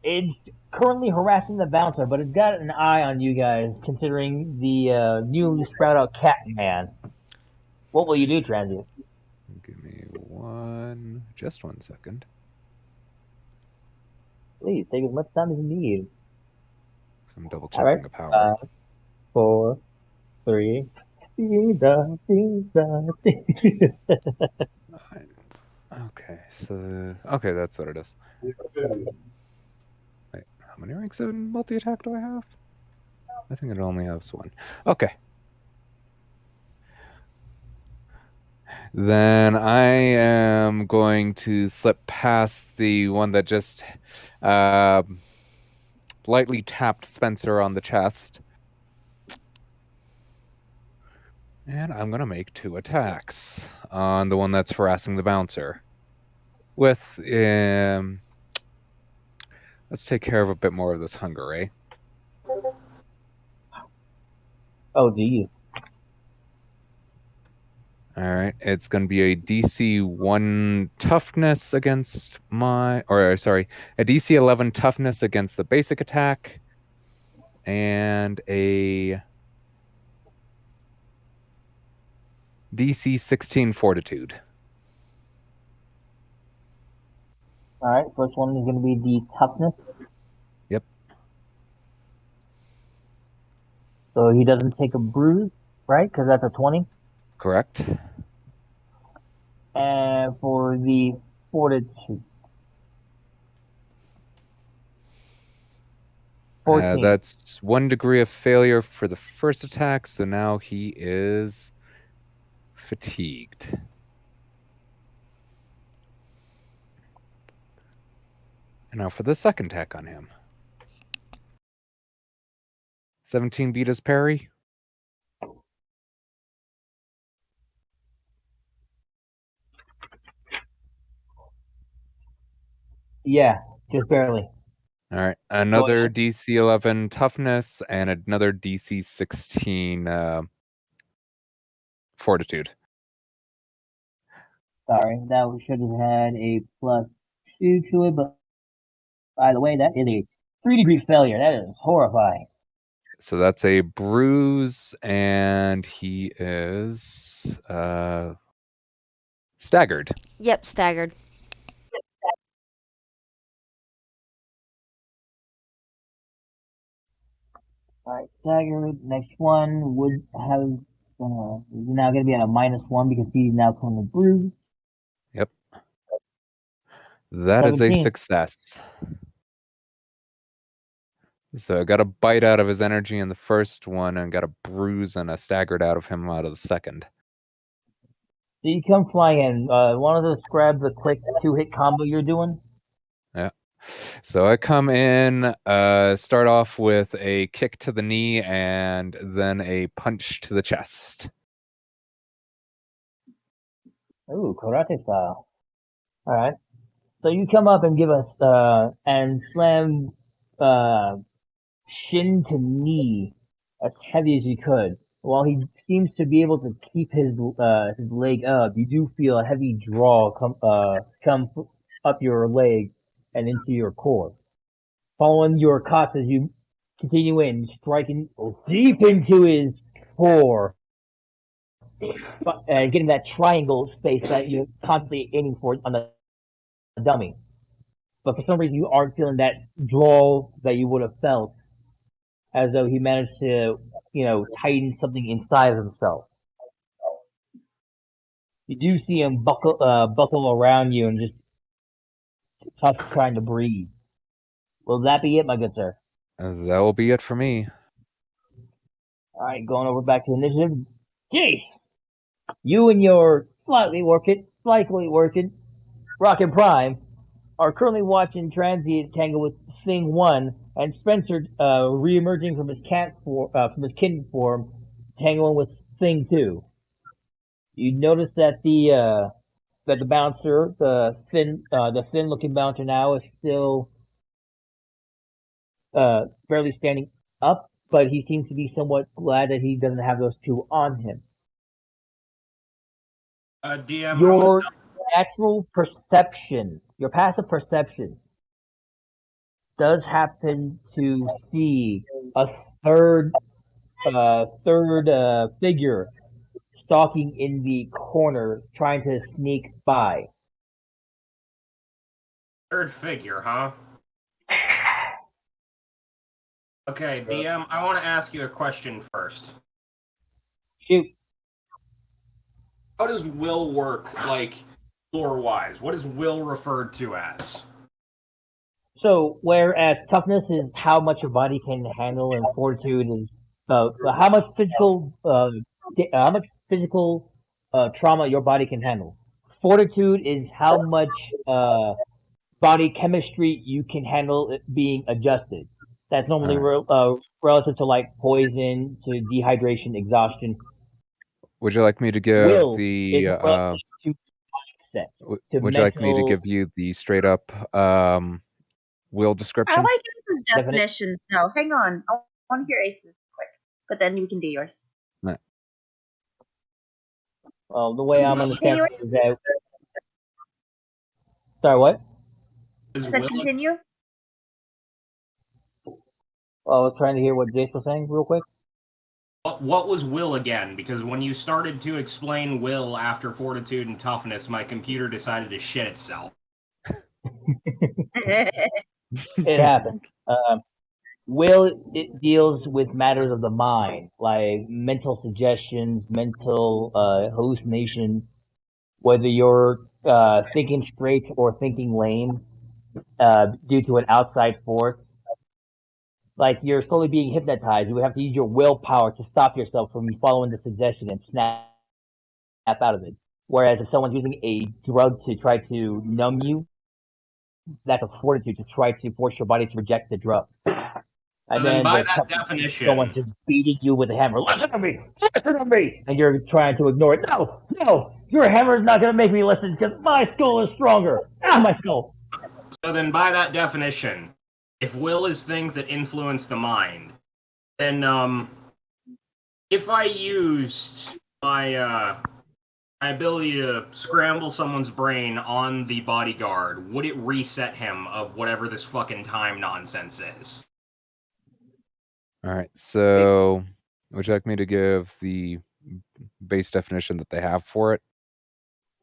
It's currently harassing the bouncer, but it's got an eye on you guys, considering the newly sprout out Catman. What will you do, Transient? Give me just 1 second. Please, take as much time as you need. I'm double All right. checking the power. 5, 4, 3. Okay, that's what it is. Wait, how many ranks in multi-attack do I have? I think it only has 1. Okay. Then I am going to slip past the one that just lightly tapped Spencer on the chest. And I'm going to make 2 attacks on the one that's harassing the bouncer. With, let's take care of a bit more of this hunger, eh? Oh, geez. Alright, it's going to be a DC 1 toughness against a DC 11 toughness against the basic attack, and a DC 16 fortitude. Alright, first one is going to be the toughness. Yep. So he doesn't take a bruise, right? Because that's a 20. Correct. And for the fortitude. 14. That's 1 degree of failure for the first attack, so now he is fatigued. And now for the second attack on him. 17 beat his parry. Yeah, just barely. All right, another DC 11 toughness and another DC 16 fortitude. Sorry, that should have had a +2 to it, but by the way, that is a 3-degree failure. That is horrifying. So that's a bruise, and he is staggered. Yep, staggered. Alright, staggered. Next one would have he's now going to be at a -1 because he's now coming to bruise. Yep. That is a 17. success. So I got a bite out of his energy in the first one and got a bruise and a staggered out of him out of the second. So you come flying in. Want to describe the quick 2-hit combo you're doing? Yeah. So I come in, start off with a kick to the knee and then a punch to the chest. Ooh, karate style. Alright. So you come up and give us, and slam, shin to knee as heavy as you could. While he seems to be able to keep his leg up, you do feel a heavy draw come up your leg and into your core. Following your cuts as you continue in, striking deep into his core, and getting that triangle space that you're constantly aiming for on the dummy. But for some reason, you aren't feeling that draw that you would have felt, as though he managed to, tighten something inside of himself. You do see him buckle around you and just tough trying to breathe. Will that be it, my good sir? That will be it for me. All right, going over back to initiative. Jace, you and your slightly working Rocket Prime are currently watching Transient tangle with Thing 1 and Spencer re-emerging from his kitten form, tangling with Thing 2. You notice that the bouncer, the thin looking bouncer now is still barely standing up, but he seems to be somewhat glad that he doesn't have those two on him. DM, Your natural perception, your passive perception, does happen to see a third figure stalking in the corner, trying to sneak by. third figure, huh? Okay, DM, I want to ask you a question first. Shoot. How does will work, like, lore-wise? What is will referred to as? So, whereas toughness is how much your body can handle, and fortitude is how much physical trauma your body can handle. Fortitude is how much body chemistry you can handle it being adjusted. That's normally relative to like poison, to dehydration, exhaustion. Would you like me to give Will the? is relative to mindset. Would you like me to give you the straight up will I description? like Ace's definition. No, hang on. I want to hear Ace's quick, but then you can do yours. Right. Well, the way I'm understanding is that. Sorry, what? I said continue. I was trying to hear what Jace was saying real quick. What was will again? Because when you started to explain will after fortitude and toughness, my computer decided to shit itself. It happens. Will, it deals with matters of the mind, like mental suggestions, mental hallucinations, whether you're thinking straight or thinking lame due to an outside force. Like you're slowly being hypnotized. You would have to use your willpower to stop yourself from following the suggestion and snap out of it. Whereas if someone's using a drug to try to numb you, that's a fortitude to try to force your body to reject the drug. And then by the that definition, someone's just beating you with a hammer. Listen to me! Listen to me! And you're trying to ignore it. No! Your hammer is not going to make me listen because my skull is stronger. My skull! So then by that definition, if will is things that influence the mind, then if I used my ability to scramble someone's brain on the bodyguard, would it reset him of whatever this fucking time nonsense is? All right. So, would you like me to give the base definition that they have for it?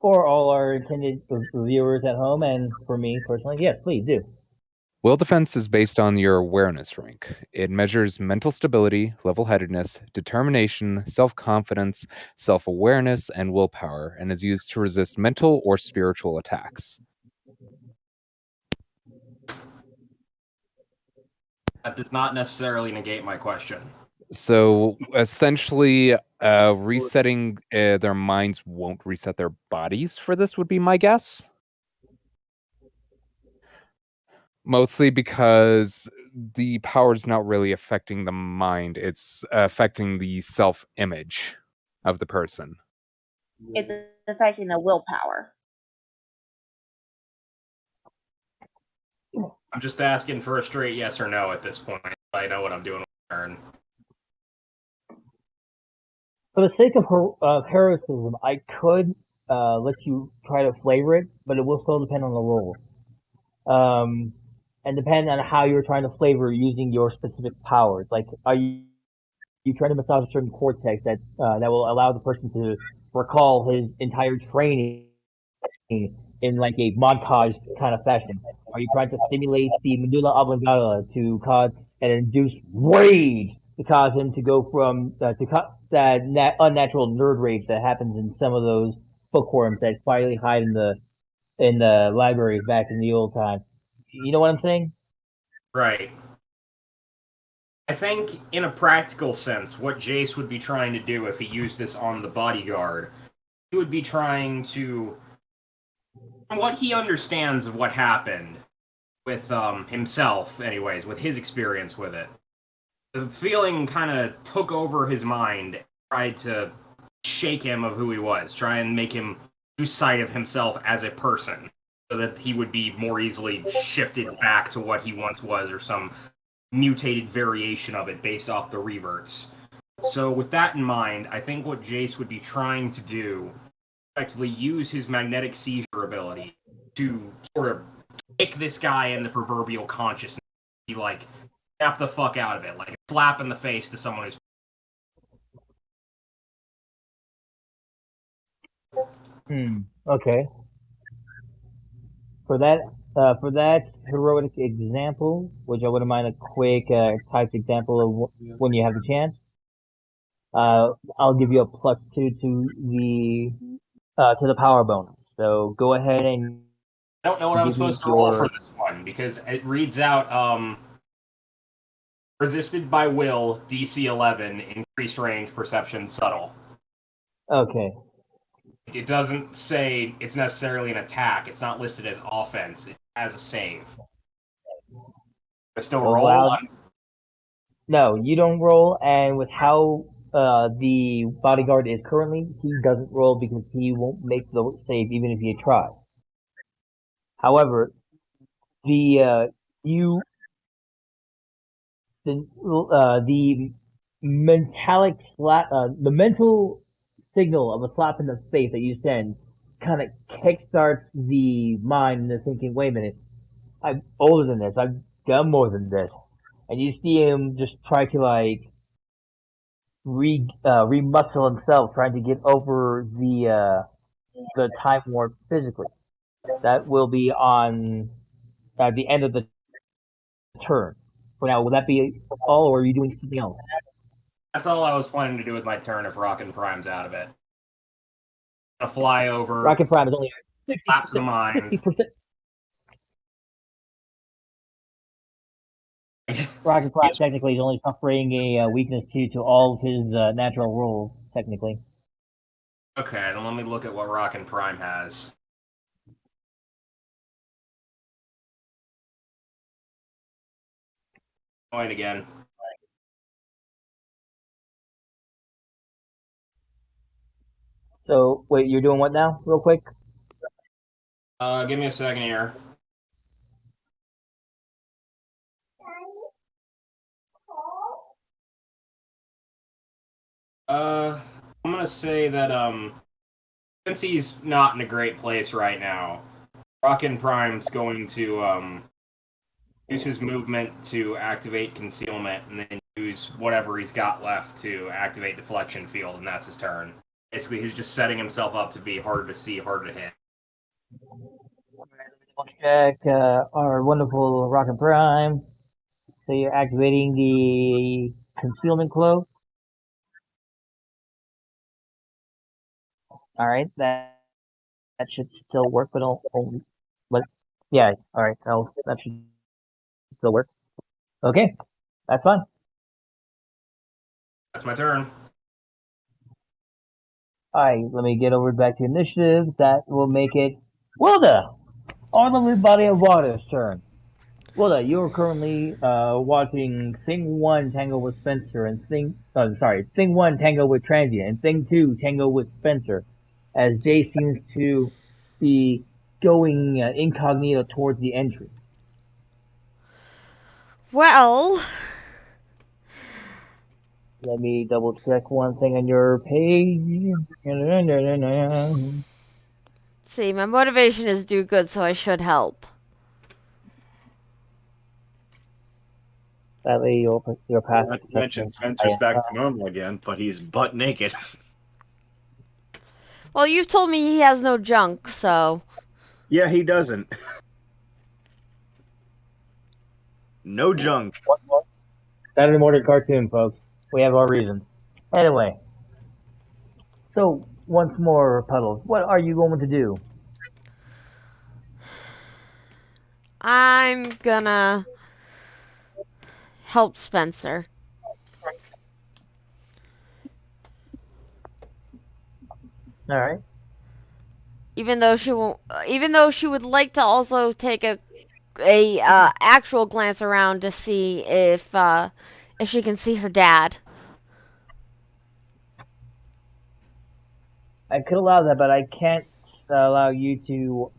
For all our intended viewers at home, and for me personally, yes, please do. Will defense is based on your awareness rank. It measures mental stability, level-headedness, determination, self-confidence, self-awareness, and willpower, and is used to resist mental or spiritual attacks. That does not necessarily negate my question. So essentially, resetting their minds won't reset their bodies for this would be my guess. Mostly because the power is not really affecting the mind. It's affecting the self-image of the person. It's affecting the willpower. I'm just asking for a straight yes or no at this point. I know what I'm doing with my turn. For the sake of heroism, I could let you try to flavor it, but it will still depend on the roll. And depend on how you're trying to flavor using your specific powers. Like, are you trying to massage a certain cortex that will allow the person to recall his entire training in like a montage kind of fashion? Are you trying to stimulate the medulla oblongata to cause and induce rage to cause him to go from that unnatural nerd rage that happens in some of those bookworms that quietly hide in the libraries back in the old times. You know what I'm saying? Right. I think, in a practical sense, what Jace would be trying to do if he used this on the bodyguard, he would be trying to, from what he understands of what happened with himself, anyways, with his experience with it, the feeling kind of took over his mind, tried to shake him of who he was, try and make him lose sight of himself as a person, so that he would be more easily shifted back to what he once was, or some mutated variation of it based off the reverts. So with that in mind, I think what Jace would be trying to do, effectively use his magnetic seizure ability to sort of kick this guy in the proverbial consciousness. Be like, snap the fuck out of it, like a slap in the face to someone who's. Okay. For that heroic example, which I wouldn't mind a quick typed example of when you have the chance, I'll give you a +2 to the power bonus. So go ahead and I don't know what I'm give me supposed to roll your- for this one, because it reads out resisted by will, DC 11, increased range, perception, subtle. Okay. It doesn't say it's necessarily an attack. It's not listed as offense. It has a save. I still roll Allowed- on. No, you don't roll, and with how the bodyguard is currently, he doesn't roll because he won't make the save even if he tries. However, the metallic slap, the mental signal of a slap in the face that you send kind of kickstarts the mind into thinking, wait a minute, I'm older than this, I've done more than this. And you see him just try to like remuscle himself, trying to get over the time warp physically. That will be on at the end of the turn. For now, will that be all, or are you doing something else? That's all I was planning to do with my turn if Rockin' Prime's out of it. A fly over, Rocket Prime is only slaps the mind. 60%. Rocket Prime technically is only suffering a weakness to all of his natural rolls, technically. Okay, then let me look at what Rockin' Prime has. Going again. So, wait, you're doing what now, real quick? Give me a second here. I'm gonna say that, since he's not in a great place right now, Rockin' Prime's going to, use his movement to activate concealment, and then use whatever he's got left to activate deflection field, and that's his turn. Basically, he's just setting himself up to be harder to see, harder to hit. Check our wonderful Rocket Prime. So you're activating the concealment cloak. All right, that should still work, but only. But yeah, all right, that should still work. Okay, that's fine. That's my turn. All right, let me get over back to initiative. That will make it Wilda, our lovely body of water's turn. Wilda, you're currently watching Thing 1 tango with Spencer and Thing 1 tango with Transient and Thing 2 tango with Spencer, as Jay seems to be going incognito towards the entry. Well, Let me double check one thing on your page. let's see, my motivation is do good, so I should help. Sadly, your path. Not to mention Spencer's back to normal again, but he's butt naked. Well, you've told me he has no junk, so. Yeah, he doesn't. No junk. Saturday morning cartoon, folks. We have our reasons. Anyway, so once more, Puddles, what are you going to do? I'm gonna help Spencer. All right. Even though she would like to also take a actual glance around to see if she can see her dad. I could allow that, but I can't allow you to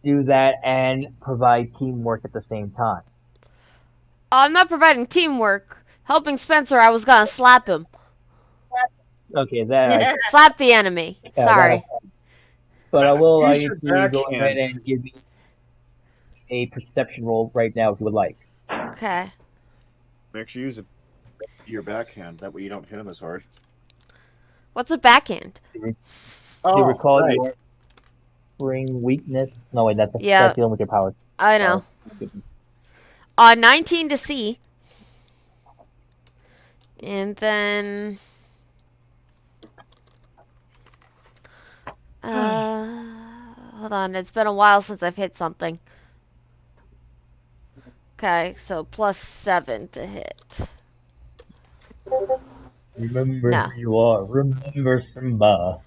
do that and provide teamwork at the same time. I'm not providing teamwork. Helping Spencer, I was gonna slap him. Okay, that. Slap the enemy. Sorry. But I will allow Use you your to go ahead backhand. and give me a perception roll right now if you would like. Okay. Make sure you use your backhand. That way you don't hit him as hard. What's a backhand? Do you Oh, recall right. your spring weakness? No, wait, that's Yeah. dealing with your powers. I know. 19 to see. And then hold on, it's been a while since I've hit something. Okay, so +7 to hit. Remember No. who you are. Remember Simba.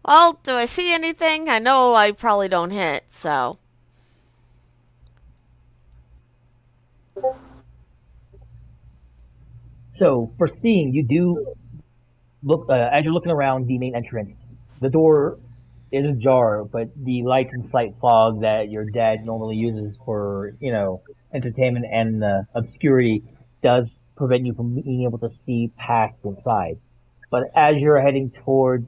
Well, do I see anything? I know I probably don't hit, so. So, for seeing, you do look, as you're looking around the main entrance, the door is ajar, but the light and slight fog that your dad normally uses for, entertainment and obscurity does prevent you from being able to see past inside. But as you're heading towards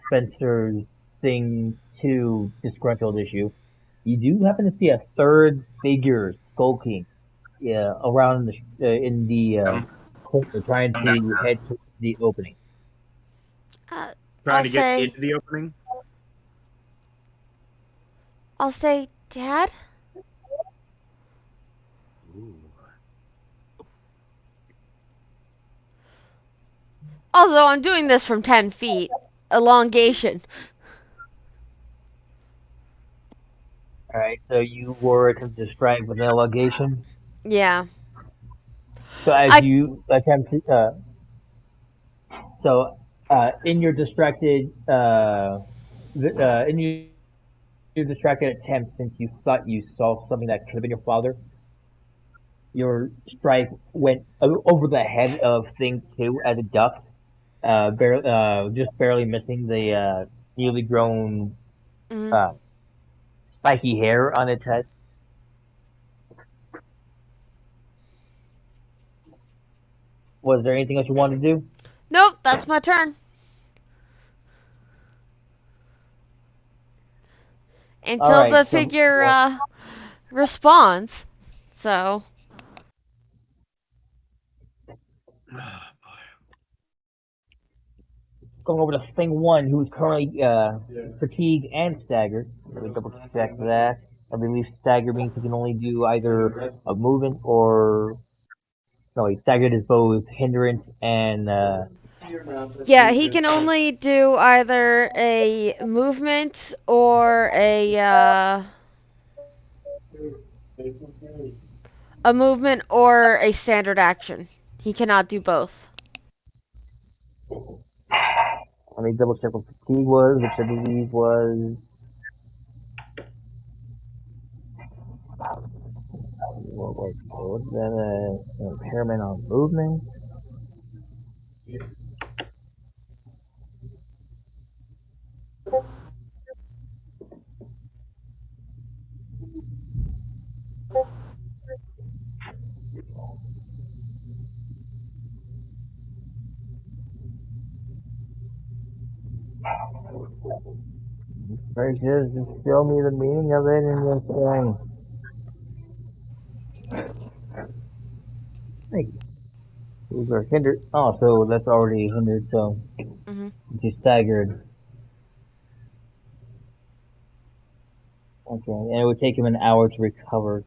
Spencer's thing to disgruntled issue, you do happen to see a third figure skulking around in the corner, trying to head towards the opening. I'll Trying to get say, into the opening. Dad? Also, I'm doing this from 10 feet. Elongation. Alright, so you were to describe with an elongation. Yeah. So as I you attempt to, in your distracted, in your distracted attempt, since you thought you saw something that could have been your father, your strike went over the head of Thing 2 as it ducked, just barely missing the newly grown mm, uh, spiky hair on its head. Was there anything else you wanted to do? Nope, that's my turn. Until Alright, the so figure responds. So, going over to Thing 1, who's currently fatigued and staggered. Let me double check that. I believe staggered means he can only do either a movement or. No, wait, staggered is both hindrance and. yeah, he can only do either a movement or a movement or a standard action. He cannot do both. Let me double check what fatigue was, which I believe was. What was that? An impairment on movement? Very good. Just show me the meaning of it in this thing. These are hindered. Oh, so that's already hindered, so Hmm. just staggered. Okay, and it would take him an hour to recover.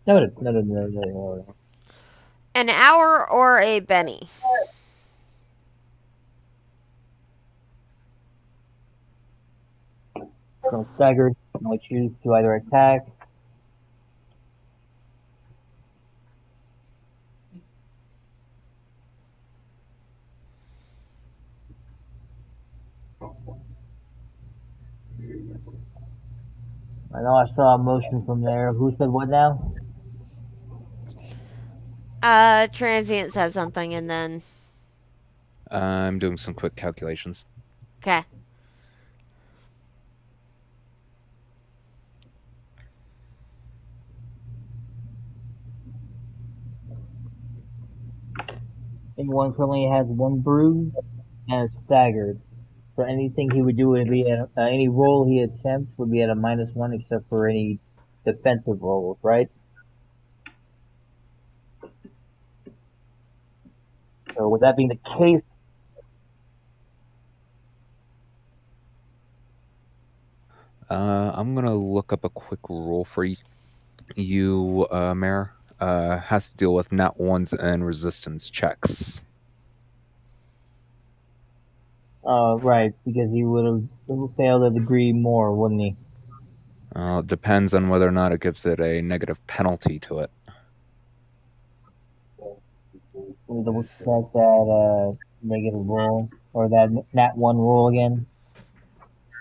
No. An hour or a Benny? So staggered, you can only choose to either attack. I know I saw a motion from there. Who said what now? Transient said something and then. I'm doing some quick calculations. Okay. Anyone currently has one bruise and is staggered. So anything he would do would be at any roll he attempts would be at a -1, except for any defensive rolls, right? So with that being the case, I'm gonna look up a quick rule for you, Mayor. Has to deal with nat ones and resistance checks. right, because he would have failed a degree more, wouldn't he? It depends on whether or not it gives it a negative penalty to it. Let me double check that negative roll or that nat 1 roll again.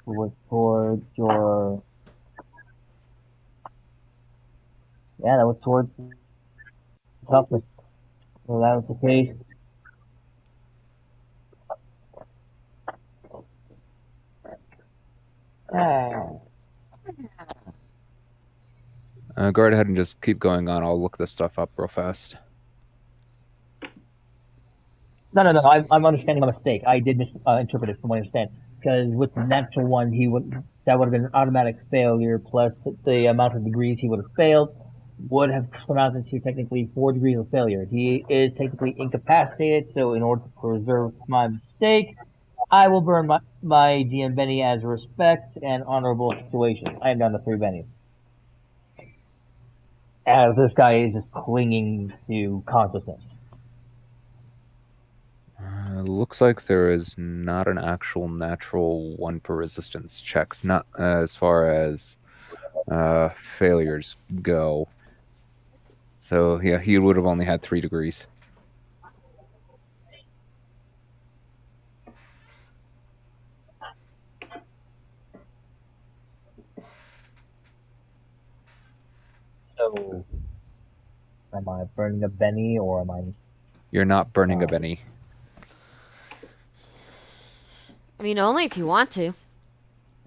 Was towards your. Yeah, that was towards toughness. So that was the case. Go right ahead and just keep going on. I'll look this stuff up real fast. No. I'm understanding my mistake. I did misinterpret it from what I understand. Because with the natural one, that would have been an automatic failure plus the amount of degrees he would have failed would have amounted to technically 4 degrees of failure. He is technically incapacitated, so in order to preserve my mistake, I will burn my GM Benny as a respect and honorable situation. I am down to 3 bennies. As this guy is just clinging to consciousness. Looks like there is not an actual natural one for resistance checks, not as far as failures go. So yeah, he would have only had 3 degrees. So, am I burning a Benny or am I? You're not burning a Benny. I mean, only if you want to.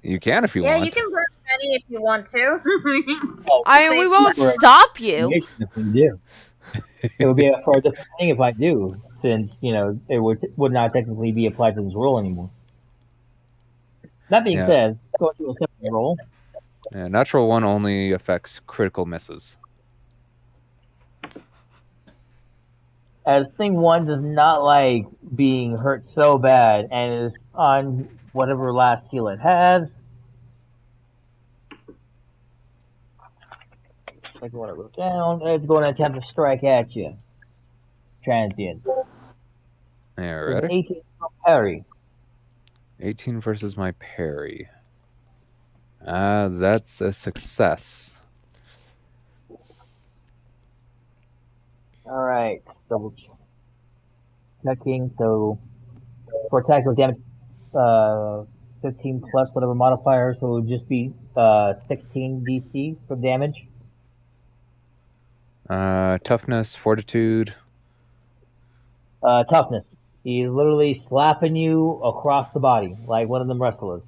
You can if you Yeah, want. you can burn Benny if you want to. I mean, we won't stop you. If we do, it would be for a different thing if I do, since it would not technically be applied to this role anymore. That being said, go to a separate roll. Yeah, natural one only affects critical misses. As thing 1 does not like being hurt so bad and is on whatever last heal it has. Like what I wrote down, it's going to attempt to strike at you. Transient. Yeah, With ready? 18 from parry. 18 versus my parry. That's a success. Alright, double checking. So, for attack with damage, 15 plus whatever modifier, so it would just be 16 DC for damage. Toughness, fortitude. Toughness. He's literally slapping you across the body, like one of them wrestlers.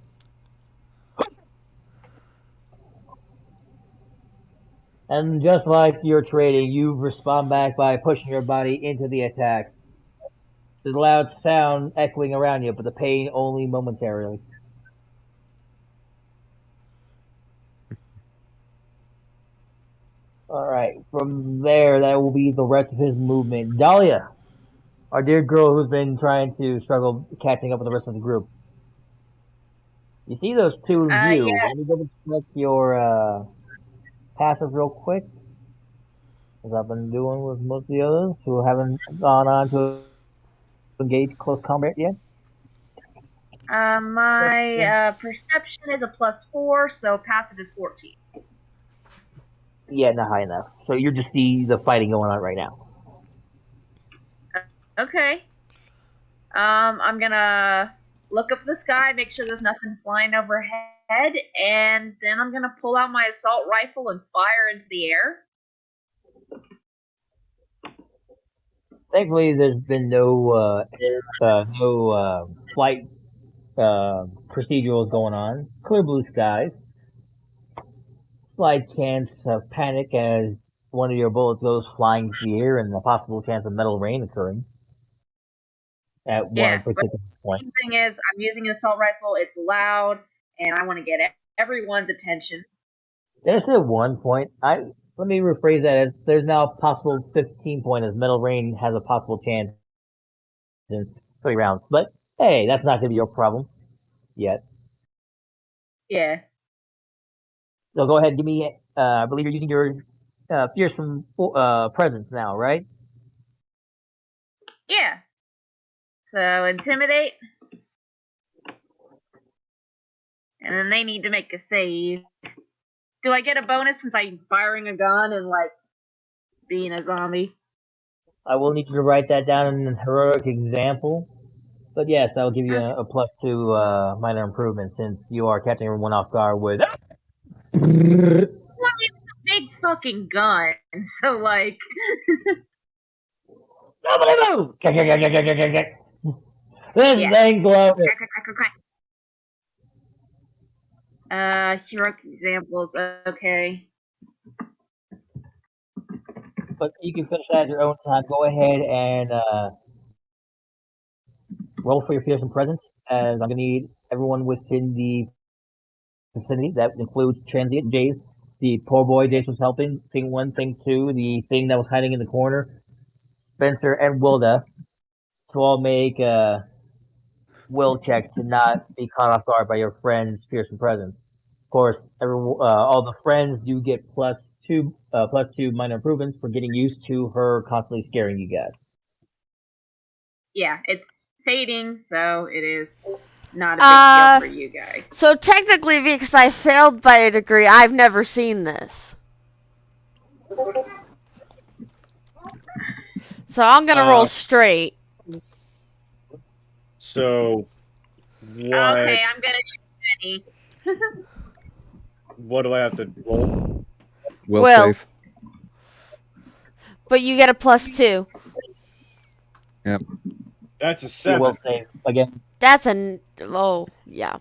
And just like you're trading, you respond back by pushing your body into the attack. There's a loud sound echoing around you, but the pain only momentarily. Alright, from there, that will be the rest of his movement. Dahlia, our dear girl who's been trying to struggle catching up with the rest of the group. You see those two of you. Yeah. Let me double check your passive real quick. as I've been doing with most of the others who haven't gone on to engage close combat yet. My perception is a +4, so passive is 14. Yeah, not high enough. So you're just the fighting going on right now. Okay. I'm gonna look up the sky, make sure there's nothing flying overhead, and then I'm gonna pull out my assault rifle and fire into the air. Thankfully, there's been no flight procedurals going on. Clear blue skies. Slight chance of panic as one of your bullets goes flying into the air, and a possible chance of metal rain occurring at Yeah, one particular point. The thing is, I'm using an assault rifle. It's loud, and I want to get everyone's attention. There's at one point. Let me rephrase that. As there's now a possible 15 point as metal rain has a possible chance in 3 rounds. But hey, that's not going to be your problem yet. Yeah. So go ahead and give me. I believe you're using your fearsome presence now, right? Yeah. So intimidate, and then they need to make a save. Do I get a bonus since I'm firing a gun and like being a zombie? I will need you to write that down in an heroic example. But yes, I will give you a +2 minor improvement since you are catching everyone off guard with. Well, it's a big fucking gun, so like. Nobody move! This Yeah. thing glows. Heroic examples. Okay. But you can finish that at your own time. Go ahead and roll for your fearsome presence, as I'm going to need everyone within the vicinity. That includes transient Jays, the poor boy Jace was helping, thing 1, thing 2, the thing that was hiding in the corner, Spencer and Wilda, to all make will checks to not be caught off guard by your friend's fearsome presence. Of course, all the friends do get +2 minor improvements for getting used to her constantly scaring you guys. Yeah, it's fading, so it is not a big deal for you guys. So technically, because I failed by a degree, I've never seen this. So I'm gonna roll straight. So, what? Okay, I'm gonna do Penny. What do I have to roll? Will Will. save. But you get a +2. Yep. That's a You 7. will save again. That's oh yeah.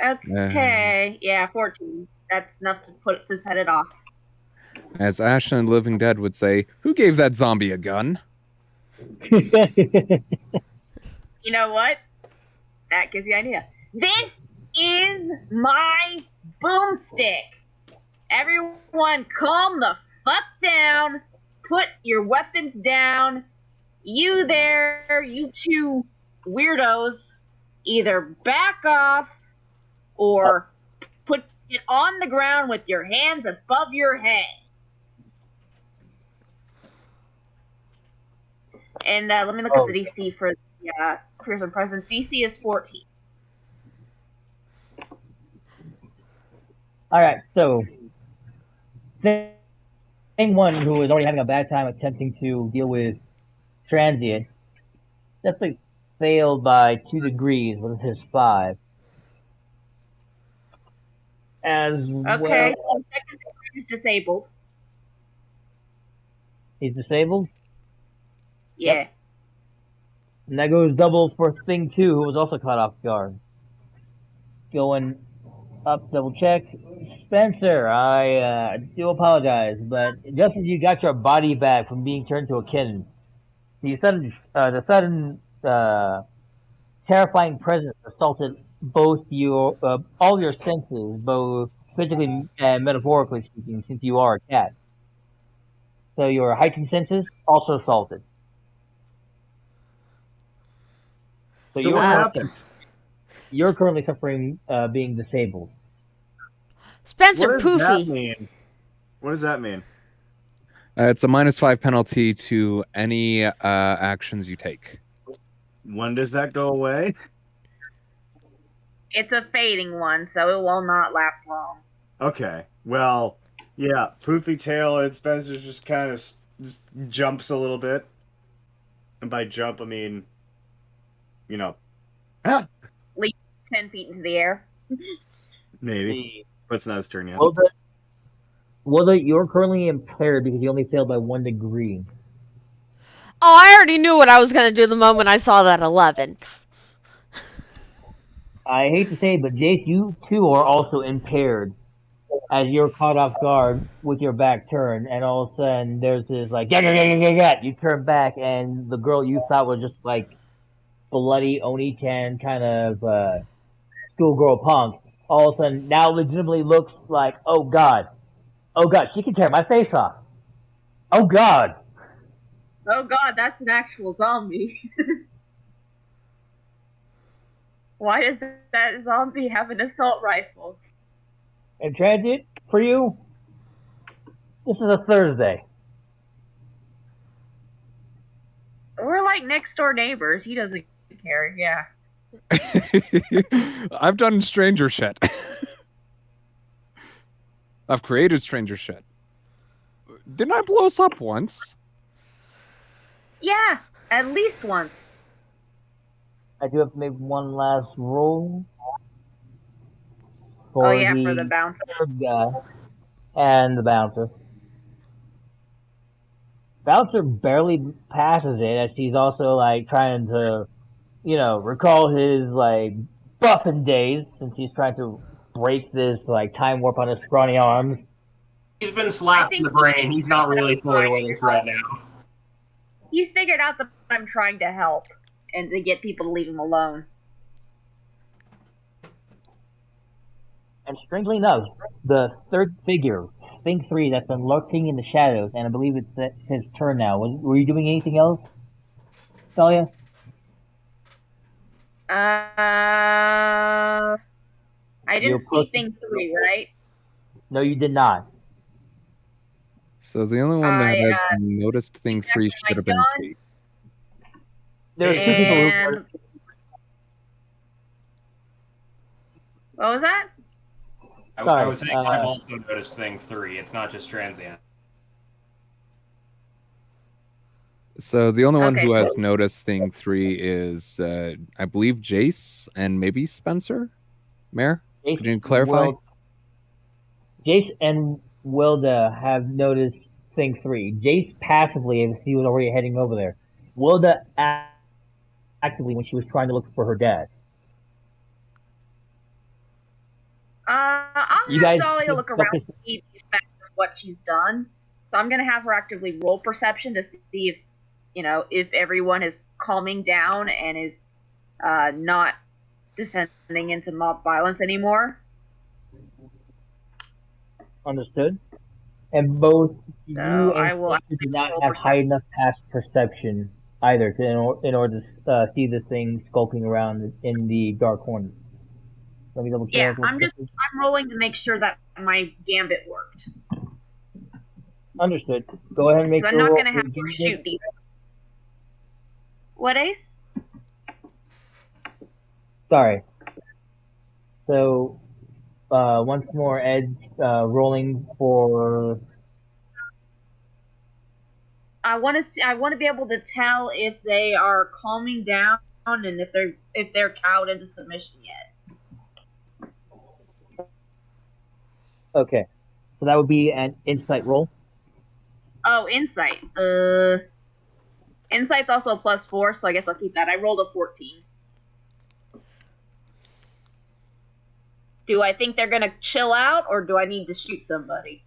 Okay, yeah, 14. That's enough to set it off. As Ashland Living Dead would say, who gave that zombie a gun? You know what? That gives you an idea. This is my boomstick. Everyone, calm the fuck down. Put your weapons down. You there, you two weirdos, either back off or put it on the ground with your hands above your head. And let me look at the DC for the fearsome presence. DC is 14. Alright, so thing 1, who is already having a bad time attempting to deal with transient, definitely failed by 2 degrees with his 5. As Okay, well, second degree is disabled. he's disabled. Yeah. Yep. And that goes double for thing 2, who was also caught off guard. Going up, double check. Spencer, I do apologize, but just as you got your body back from being turned to a kitten, the sudden terrifying presence assaulted both all your senses, both physically and metaphorically speaking, since you are a cat. So your heightened senses also assaulted. So what happened? You're currently suffering being disabled. Spencer What does that Poofy. mean? What does that mean? It's a -5 penalty to any actions you take. When does that go away? It's a fading one, so it will not last long. Okay. Well, yeah. Poofy tail and Spencer just kind of just jumps a little bit, and by jump I mean, you know, ah, Leap 10 feet into the air. maybe. But it's not his turn yet. Wilda, you're currently impaired because you only failed by 1 degree. Oh, I already knew what I was gonna do the moment I saw that 11. I hate to say it, but Jace, you too are also impaired as you're caught off guard with your back turned, and all of a sudden there's this like, yeah. You turn back, and the girl you thought was just like bloody Oni-chan kind of schoolgirl punk, all of a sudden now legitimately looks like, oh god, she can tear my face off. Oh god. Oh god, that's an actual zombie. Why does that zombie have an assault rifle? And Transit, for you, this is a Thursday. We're like next door neighbors. He doesn't care. Yeah. I've done stranger shit. I've created stranger shit. Didn't I blow us up once? Yeah, at least once. I do have to make one last roll. For the bouncer. Third guy and the bouncer. Bouncer barely passes it as he's also like trying to, recall his like buffing days since he's trying to break this like time warp on his scrawny arms. He's been slapped in the brain. He's not really fully awake right now. He's figured out that I'm trying to help and to get people to leave him alone. And strangely enough, the third figure, Thing 3, that's been lurking in the shadows, and I believe it's his turn now. Were you doing anything else, Talia? I didn't see Thing 3, right? No, you did not. So the only one that has noticed Thing 3 should have been Kate. There are two people who... What was that? I was saying I've also noticed Thing 3. It's not just transient. So the only one who has noticed Thing 3 is, I believe, Jace and maybe Spencer? Mayor? Could you clarify? Jace and Wilda have noticed Thing 3. Jace passively, as he was already heading over there. Wilda actively when she was trying to look for her dad. I'll have Dahlia look around and see what she's done. So I'm going to have her actively roll perception to see if, if everyone is calming down and is not descending into mob violence anymore. Understood. And both you So I and will Spencer do not have high enough past perception either in order to see the thing skulking around in the dark corners. Let me double check. Yeah, I'm rolling to make sure that my gambit worked. Understood. Go ahead and make. I'm not going to have to shoot these. What, Ace? Sorry. So, once more, Ed's rolling for. I want to be able to tell if they are calming down and if they're cowed into submission yet. Okay, so that would be an insight roll. Oh, insight. Insight's also a +4, so I guess I'll keep that. I rolled a 14. Do I think they're gonna chill out, or do I need to shoot somebody?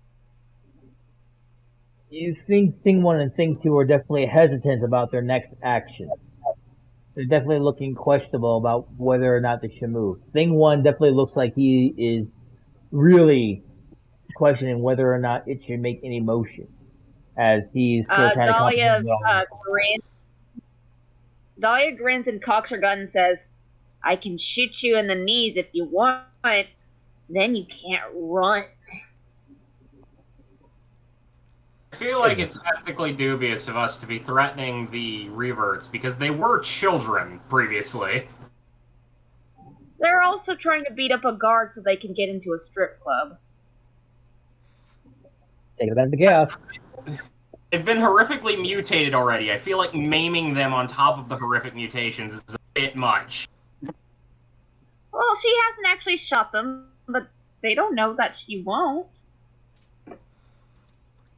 You think Thing 1 and Thing 2 are definitely hesitant about their next action. They're definitely looking questionable about whether or not they should move. Thing 1 definitely looks like he is really questioning whether or not it should make any motion, as he's still trying to Dahlia grins and cocks her gun and says, "I can shoot you in the knees if you want, then you can't run." I feel like it's ethically dubious of us to be threatening the reverts because they were children previously. They're also trying to beat up a guard so they can get into a strip club. Take it as a guess. They've been horrifically mutated already. I feel like maiming them on top of the horrific mutations is a bit much. Well, she hasn't actually shot them, but they don't know that she won't.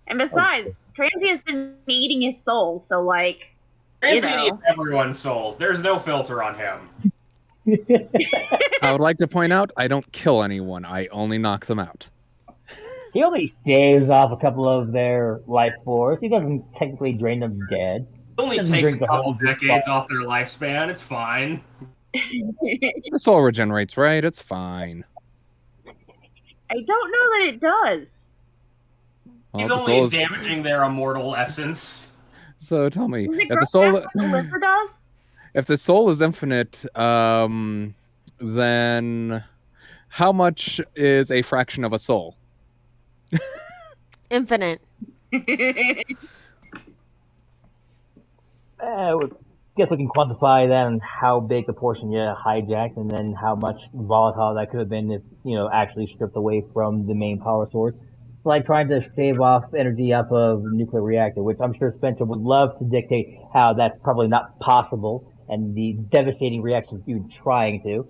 And besides, Transient's been eating his soul, so like, Transient eats everyone's souls. There's no filter on him. I would like to point out, I don't kill anyone. I only knock them out. He only shaves off a couple of their life force. He doesn't technically drain them dead. It only Doesn't takes drink a the couple whole decades off their lifespan. It's fine. The soul regenerates, right? It's fine. I don't know that it does. Well, He's the only soul is... damaging their immortal essence. So tell me, Does it if grow the soul, fast like a lizard does? if the soul is infinite, then how much is a fraction of a soul? Infinite. I guess we can quantify then how big the portion you hijacked, and then how much volatile that could have been if actually stripped away from the main power source. It's like trying to save off energy off of a nuclear reactor, which I'm sure Spencer would love to dictate how that's probably not possible, and the devastating reactions of you trying to.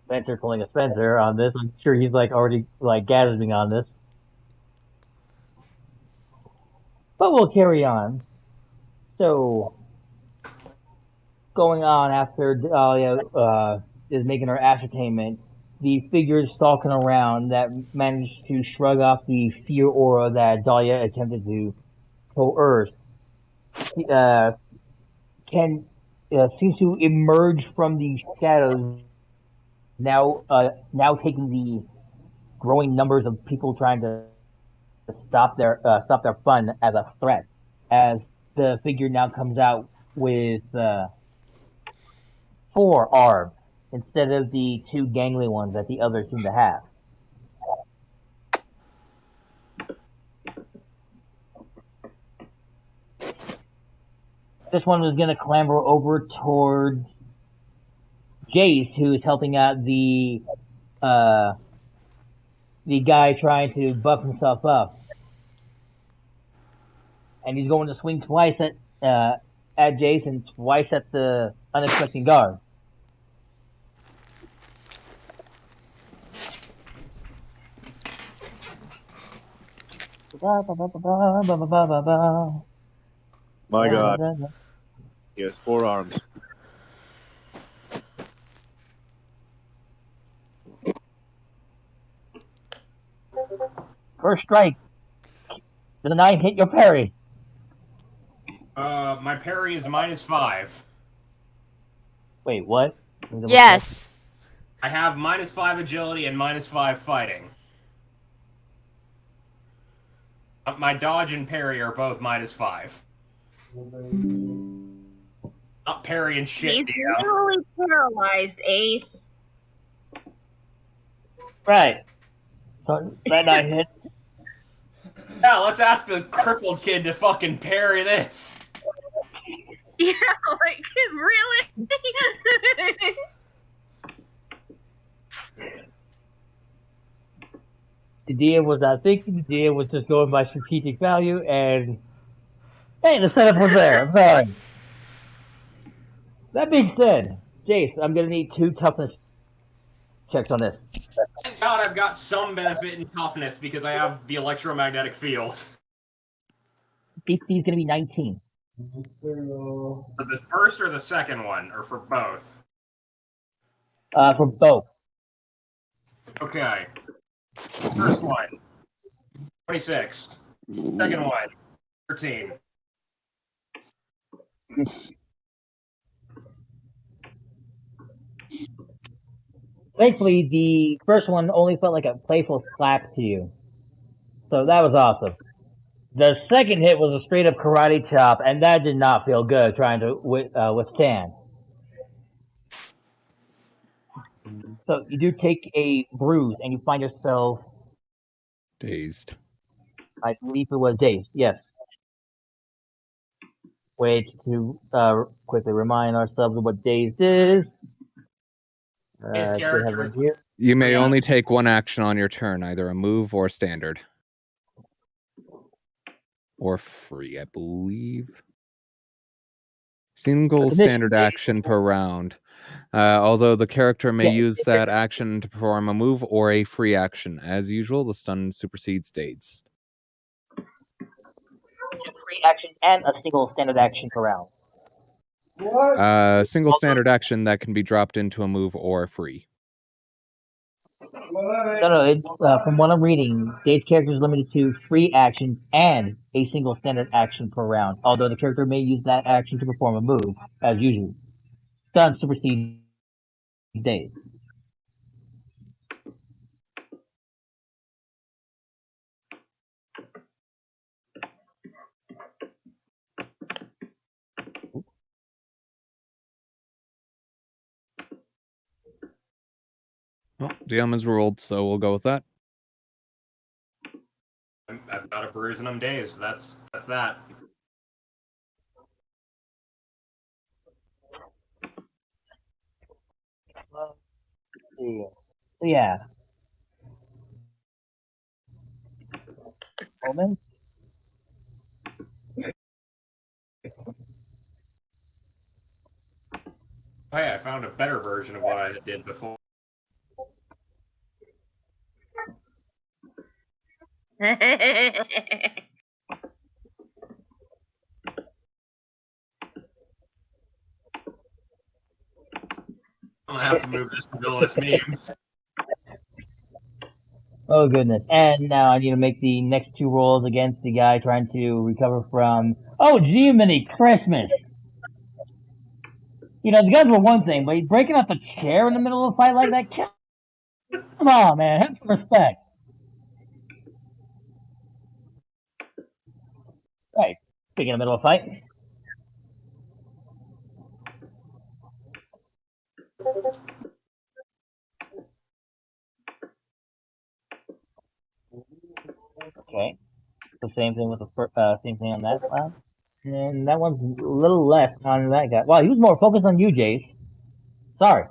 Spencer pulling a Spencer on this. I'm sure he's already gathering on this. But we'll carry on. So, going on after Dahlia is making her ascertainment, the figures stalking around that managed to shrug off the fear aura that Dahlia attempted to coerce seems to emerge from the shadows. Now taking the growing numbers of people trying to stop their fun as a threat, as the figure now comes out with 4 arms instead of the 2 gangly ones that the others seem to have. This one was going to clamber over towards Jace, who is helping out the guy trying to buff himself up, and he's going to swing twice at Jace and twice at the unexpected guard. My god. He has 4 arms. First strike. Does a 9 hit your parry? My parry is -5. Wait, what? Yes. I have -5 agility and -5 fighting. My dodge and parry are both -5. Not parry and shit, He's Dio. literally paralyzed, Ace. Right. So that 9 hit. Yeah, let's ask the crippled kid to fucking parry this. Yeah, like, really? The DM was not thinking, the DM was just going by strategic value, and hey, the setup was there. Fine. That being said, Jace, I'm gonna need 2 toughness checks on this. Thank God I've got some benefit in toughness because I have the electromagnetic field. DC is gonna be 19. For the first or the second one, or for both? For both. Okay. First one, 26. Second one, 13. Thankfully, the first one only felt like a playful slap to you. So that was awesome. The second hit was a straight up karate chop, and that did not feel good trying to withstand. So you do take a bruise, and you find yourself, Dazed. I believe it was dazed. Yes. Wait to quickly remind ourselves of what dazed is. His I should have it character right is here. You may Yeah. only take one action on your turn, either a move or standard. Or free, I believe. Single standard action per round. Although the character may use that action to perform a move or a free action. As usual, the stun supersedes dazed. Free action and a single standard action per round. Single standard action that can be dropped into a move or a free. No. It's, from what I'm reading, dazed character is limited to free actions and a single standard action per round. Although the character may use that action to perform a move, as usual. Stun supersedes dazed. Well, DM is ruled, so we'll go with that. I've got a bruise and I'm dazed. That's that. Yeah. Moment. Hey, I found a better version of what I did before. I'm gonna have to move this to villainous memes. Oh goodness. And now I need to make the next two rolls against the guy trying to recover from Jiminy Christmas. You know, the guns were one thing, but breaking out the chair in the middle of a fight like that, come on, man, have some respect. Right, speaking in the middle of a fight. Okay, the same thing with the same thing on that slab. And that one's a little less on that guy. Wow, he was more focused on you, Jace. Sorry.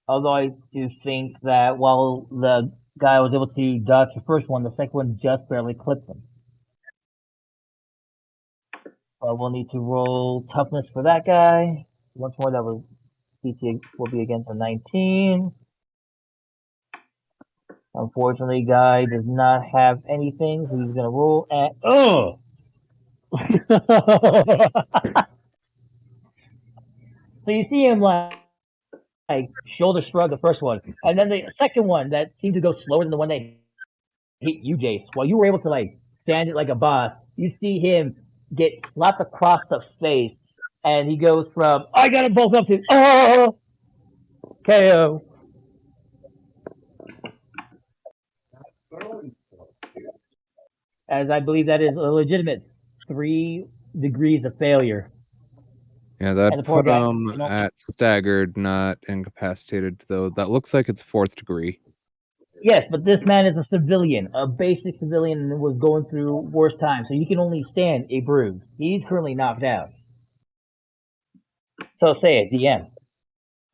Although I do think that while the guy was able to dodge the first one, the second one just barely clipped him. We'll need to roll toughness for that guy. Once more, that was DC will be against a 19. Unfortunately, guy does not have anything, so he's gonna roll at So you see him like shoulder shrug the first one, and then the second one that seemed to go slower than the one that hit you, Jace. While you were able to like stand it like a boss, you see him get slapped across the face, and he goes from I got them both up to KO. As I believe that is a legitimate 3 degrees of failure. Yeah, that And the poor put guy, him you know- at staggered, not incapacitated, though. That looks like it's 4th degree. Yes, but this man is a civilian, a basic civilian, and was going through worse times, so you can only stand a bruise. He's currently knocked out. So say it, DM.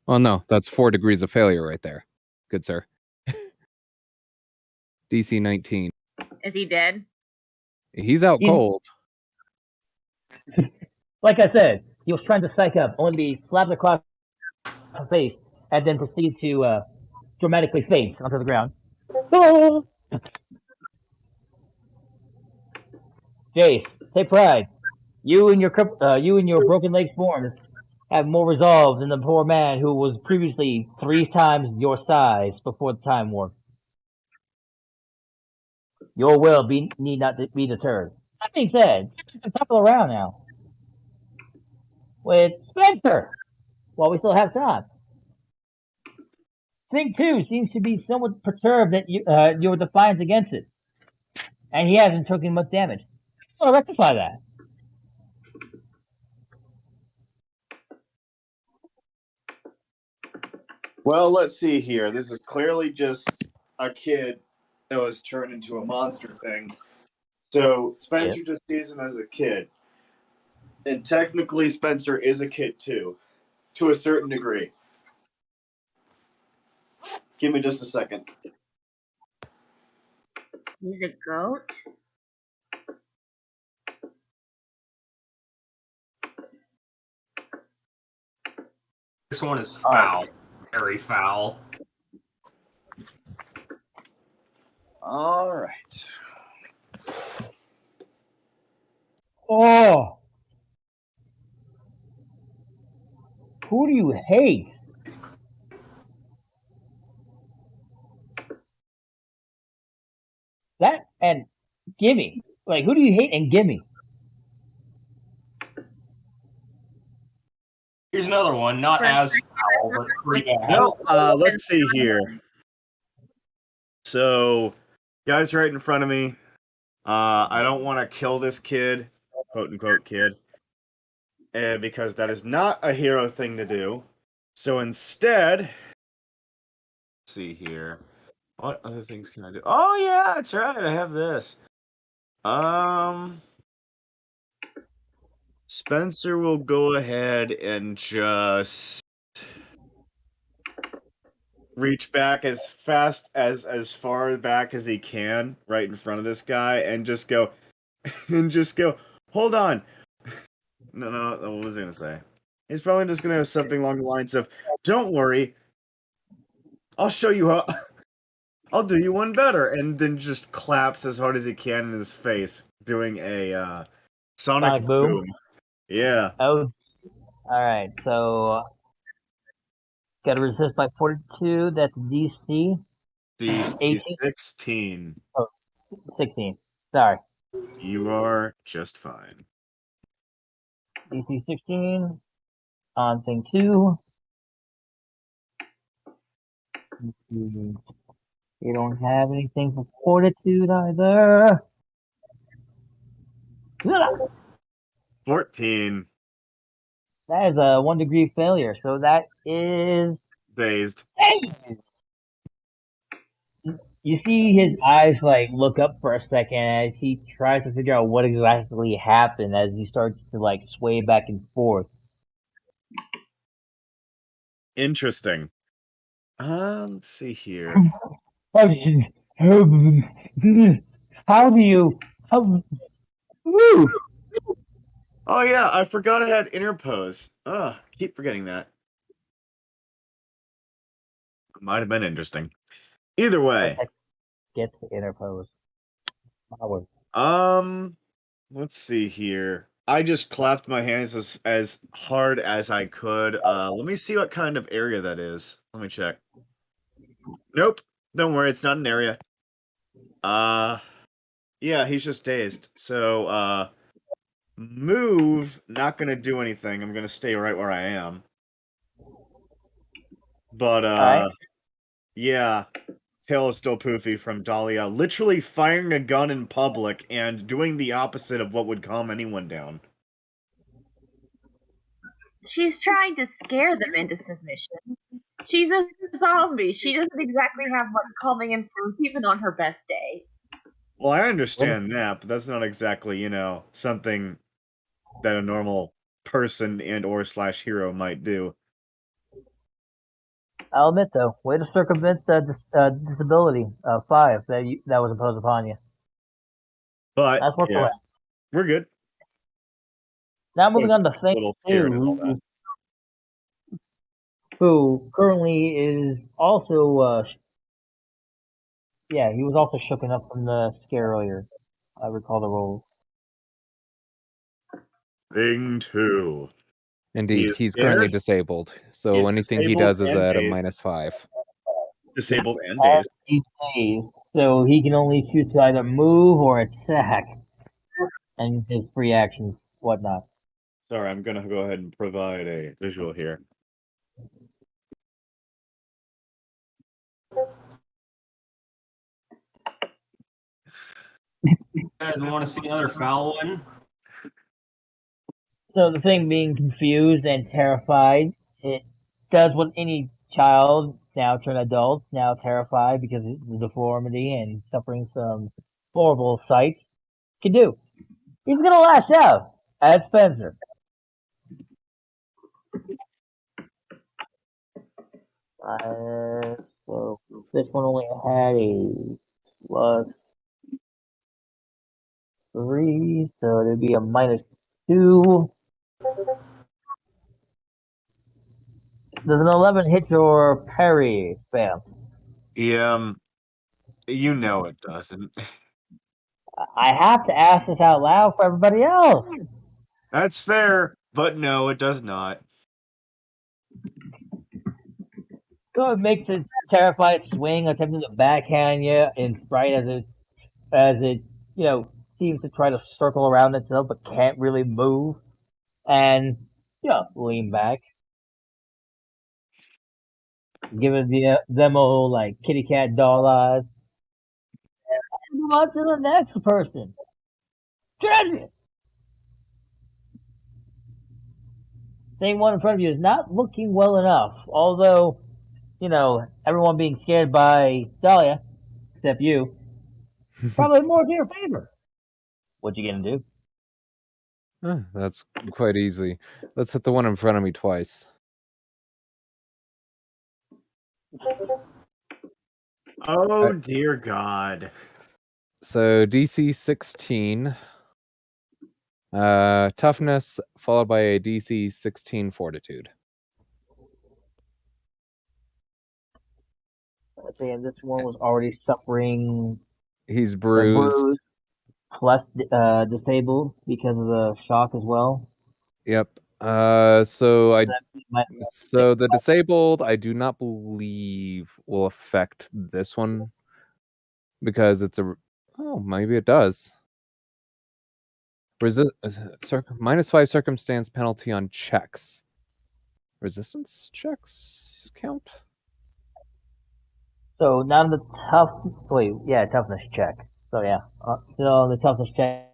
Well, no, that's 4 degrees of failure right there. Good sir. DC 19. Is he dead? He's out cold. Like I said, he was trying to psych up, only to be slapped across the face, and then proceed to dramatically face onto the ground. Jace, take pride. You and your broken leg forms have more resolve than the poor man who was previously 3 times your size before the time warp. Your will need not be deterred. That being said, it's the top of the round now. With Spencer, while we still have time. Thing 2 seems to be somewhat perturbed that your defiance against it. And he hasn't taken much damage. I want to rectify that. Well, let's see here. This is clearly just a kid that was turned into a monster thing. So Spencer just sees him as a kid. And technically, Spencer is a kid too, to a certain degree. Give me just a second. He's a goat. This one is foul. Very foul. All right. Oh! Who do you hate? That and gimme. Like, who do you hate and gimme? Here's another one, not as foul, but pretty bad. Well, let's see here. So, guys, right in front of me. I don't want to kill this kid, quote unquote kid, because that is not a hero thing to do. So instead, let's see here. What other things can I do? Oh yeah, that's right. I have this. Spencer will go ahead and just reach back as far back as he can, right in front of this guy, and just go, Hold on. No. What was I gonna say? He's probably just gonna have something along the lines of, "Don't worry, I'll show you how. I'll do you one better," and then just claps as hard as he can in his face, doing a sonic boom. Yeah. Oh, alright, so gotta resist by 42, that's DC The 18? 16. 16. Sorry. You are just fine. DC 16 on thing 2. You don't have anything for fortitude either. 14. That is a 1 degree failure, so that is Dazed. You see his eyes like look up for a second as he tries to figure out what exactly happened as he starts to like sway back and forth. Interesting. Let's see here. How do you? Woo! Oh yeah, I forgot I had interpose. Keep forgetting that. Might have been interesting. Either way. Get to interpose. Power. Let's see here. I just clapped my hands as hard as I could. Let me see what kind of area that is. Let me check. Nope. Don't worry, it's not an area. Yeah, he's just dazed. So, move, not gonna do anything. I'm gonna stay right where I am. But, Alright. yeah. Tail is still poofy from Dahlia. Literally firing a gun in public and doing the opposite of what would calm anyone down. She's trying to scare them into submission. She's a zombie. She doesn't exactly have much calming influence even on her best day. Well, I understand that, but that's not exactly, something that a normal person and or / hero might do. I'll admit though, way to circumvent the disability 5 that was imposed upon you. But That's what's yeah, we're good. Now moving on to A little scared and all that. who currently is also he was also shooken up from the scare earlier. I recall the role. Thing 2. Indeed, he's scared. currently disabled, so He's anything he disabled does is and at a dazed. -5. Disabled and dazed. He's dazed, so he can only choose to either move or attack, and his free actions, whatnot. Sorry, I'm gonna go ahead and provide a visual here. You guys want to see another foul one? So the thing being confused and terrified, it does what any child, now turned adult, now terrified because of the deformity and suffering some horrible sights, can do. He's gonna lash out at Spencer. So this one only had a +3, so it'd be a -2. Does an 11 hit your parry, Spam? You know it doesn't. I have to ask this out loud for everybody else. That's fair, but no, it does not. So it makes a terrified swing, attempting to backhand you in fright as it seems to try to circle around itself but can't really move, and lean back, giving them all like kitty cat doll eyes. And move on to the next person. Transient. Same one in front of you is not looking well enough, although everyone being scared by Dahlia, except you, probably more to your favor. What you gonna do? That's quite easy. Let's hit the one in front of me twice. Oh dear God. So DC 16. Toughness followed by a DC 16 Fortitude. And this one was already suffering He's a bruised. plus disabled because of the shock as well. Yep. So Might- the disabled, I do not believe will affect this one because it's maybe it does. -5 circumstance penalty on checks. Resistance checks count? So now the toughness check. So yeah, so the toughness check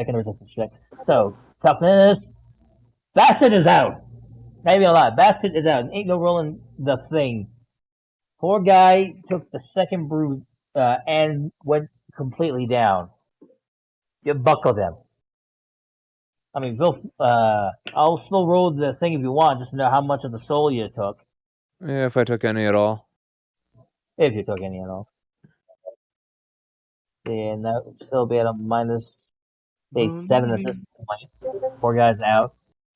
and the resistance check. So toughness, Basket is out. Maybe a lot. Basket is out. Ain't no rolling the thing. Poor guy took the second bruise and went completely down. You buckled him. I mean, I'll still roll the thing if you want, just to know how much of the soul you took. Yeah, if I took any at all. If you took any at all. And that would still be at a -7 at this point. Poor guy's out.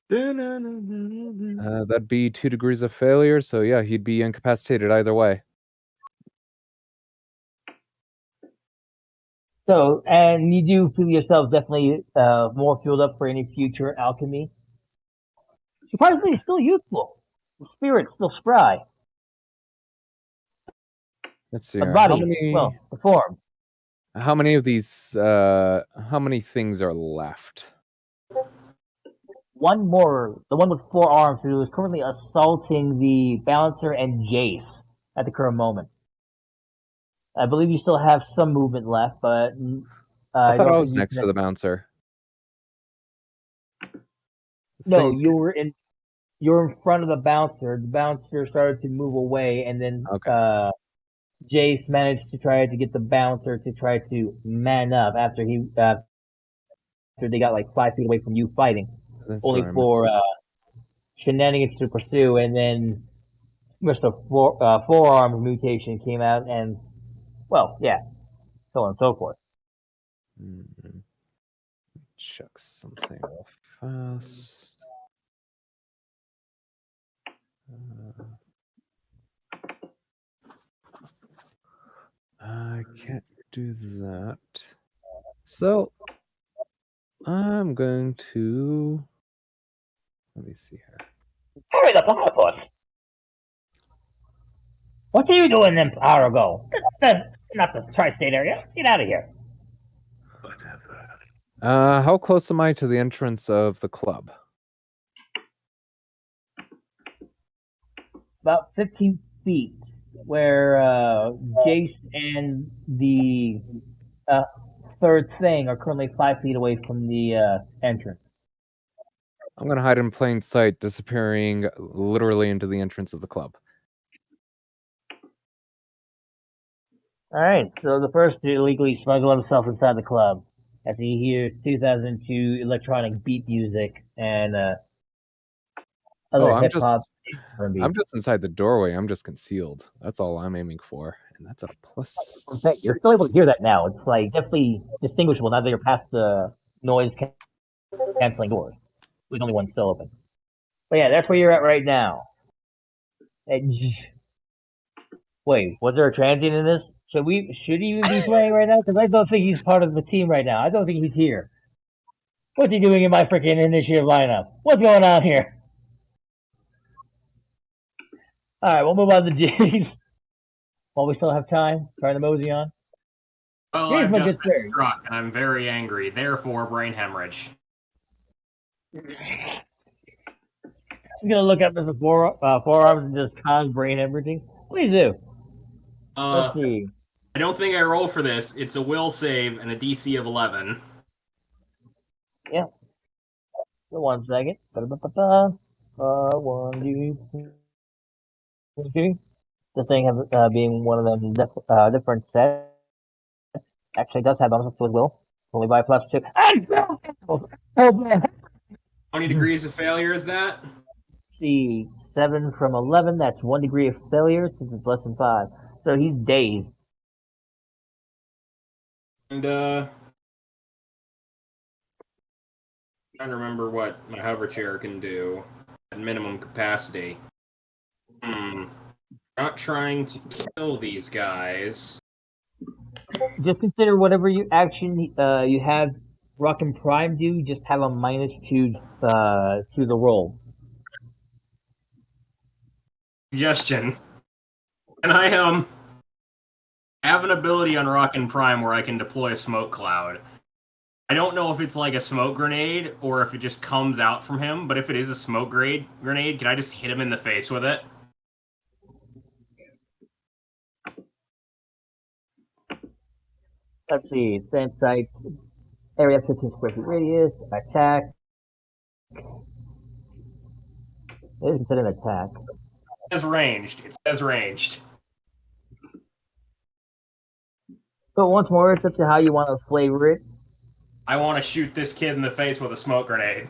That'd be 2 degrees of failure, so yeah, he'd be incapacitated either way. So, and you do feel yourself definitely more fueled up for any future alchemy. Surprisingly, still youthful. The spirit's still spry. Let's see. The Here. body, the form. How many of these? How many things are left? One more. The one with 4 arms who is currently assaulting the Balancer and Jace at the current moment. I believe you still have some movement left, but I thought I was next to the Bouncer. No, you're in front of the Bouncer. The Bouncer started to move away, and then Jace managed to try to get the Bouncer to try to man up after they got like 5 feet away from you fighting. That's only for shenanigans to pursue, and then Mr. Forearm mutation came out, and so on and so forth. Check something real fast. I can't do that. So I'm going to let me see here. Hurry the platypus! What are you doing in Arago? Not the tri-state area. Get out of here. How close am I to the entrance of the club? About 15 feet, where Jace and the third thing are currently 5 feet away from the entrance. I'm going to hide in plain sight, disappearing literally into the entrance of the club. Alright, so the first to illegally smuggle himself inside the club after he hears 2002 electronic beat music and other I'm hip hop just R&B. I'm just inside the doorway. I'm just concealed. That's all I'm aiming for, and that's a plus. In fact, you're still able to hear that now. It's like definitely distinguishable now that you're past the noise canceling doors. There's only one still open. But yeah, that's where you're at right now. Wait, was there a transient in this? Should he even be playing right now? Because I don't think he's part of the team right now. I don't think he's here. What's he doing in my freaking initiative lineup? What's going on here? Alright, we'll move on to James. While we still have time, trying to mosey on. Well, Here's I've my just good been theory. struck, and I'm very angry. Therefore, brain hemorrhage. I'm gonna look up Mr. Forearms and just cause brain hemorrhaging. Please do. Let's see. I don't think I roll for this. It's a will save and a DC of 11. So 1 second. Ba-da-ba-ba-ba. 1, 2, 3. The thing has, being one of them different sets actually does have bonuses to his will. Only by +2. Oh man. How many degrees of failure is that? See, 7 from 11. That's 1 degree of failure since it's less than 5. So he's dazed. And trying to remember what my hover chair can do at minimum capacity. Not trying to kill these guys. Just consider whatever you action you have Rock and Prime do. Just have a -2 to the roll. Suggestion. And I have an ability on Rock and Prime where I can deploy a smoke cloud. I don't know if it's like a smoke grenade or if it just comes out from him, but if it is a smoke grenade, can I just hit him in the face with it? Let's see. Same site. Area 15 square feet radius. Attack. It isn't an attack. It says ranged. It says ranged. But once more, it's up to how you want to flavor it. I want to shoot this kid in the face with a smoke grenade.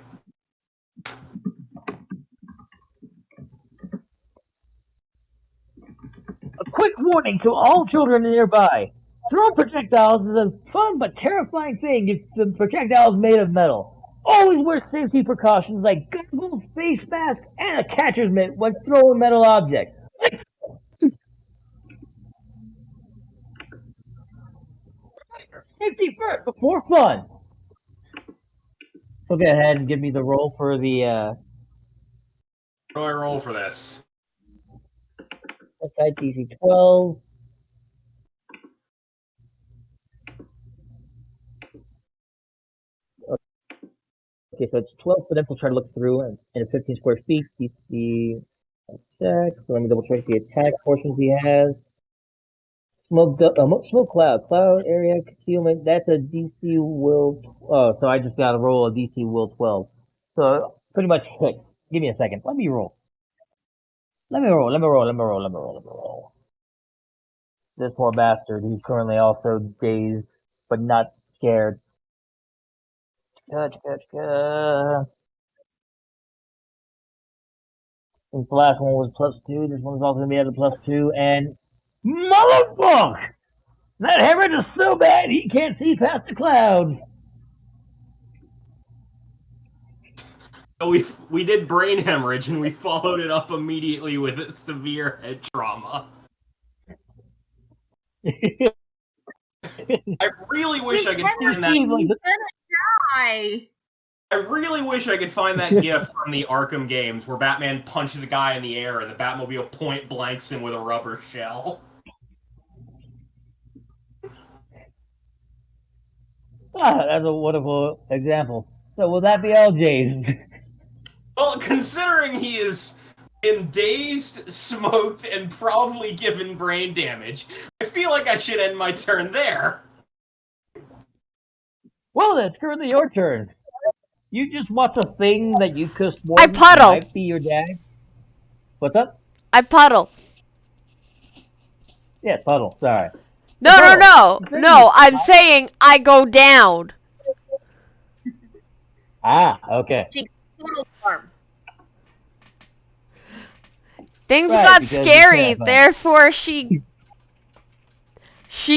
A quick warning to all children nearby. Throwing projectiles is a fun but terrifying thing if the projectile is made of metal. Always wear safety precautions like goggles, face mask, and a catcher's mitt when throwing metal objects. Safety first before fun. So go ahead and give me the roll for the What do I roll for this? SI DC 12. Okay, so it's 12 for them to try to look through, and 15 square feet. DC attack. So let me double check the attack portions he has. Smoke cloud area concealment. That's a DC will. Oh, so I just got to roll a DC will 12. So pretty much hit. Give me a second. Let me roll. Let me roll. This poor bastard. He's currently also dazed, but not scared. Since the last one was +2, this one's also gonna be at a +2, and motherfuck! That hemorrhage is so bad he can't see past the clouds. So we did brain hemorrhage and we followed it up immediately with a severe head trauma. I really wish I could find that. I really wish I could find that GIF from the Arkham games where Batman punches a guy in the air and the Batmobile point blanks him with a rubber shell. That's a wonderful example. So will that be all, James? Well, considering he is been dazed, smoked, and probably given brain damage, I feel like I should end my turn there. Well, then, it's currently your turn. You just watch a thing that you could sworn I puddle. might be your dad. What's up? I puddle. Yeah, puddle. Sorry. No. I'm saying I go down. Ah, okay. She total farm. Things Right, got because you scary, can't, therefore she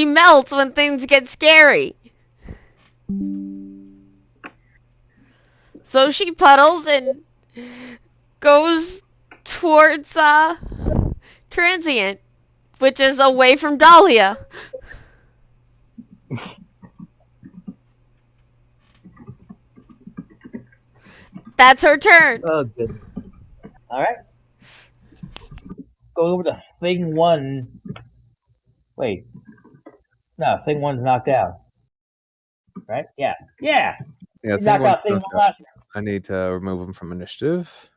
melts when things get scary. So she puddles and goes towards Transient, which is away from Dahlia. That's her turn. Oh, good. All right. Go over to Thing 1. Wait. No, Thing 1's knocked out. Right? Yeah. Yeah. Yeah, You knocked out Thing 1 last round. I need to remove him from initiative.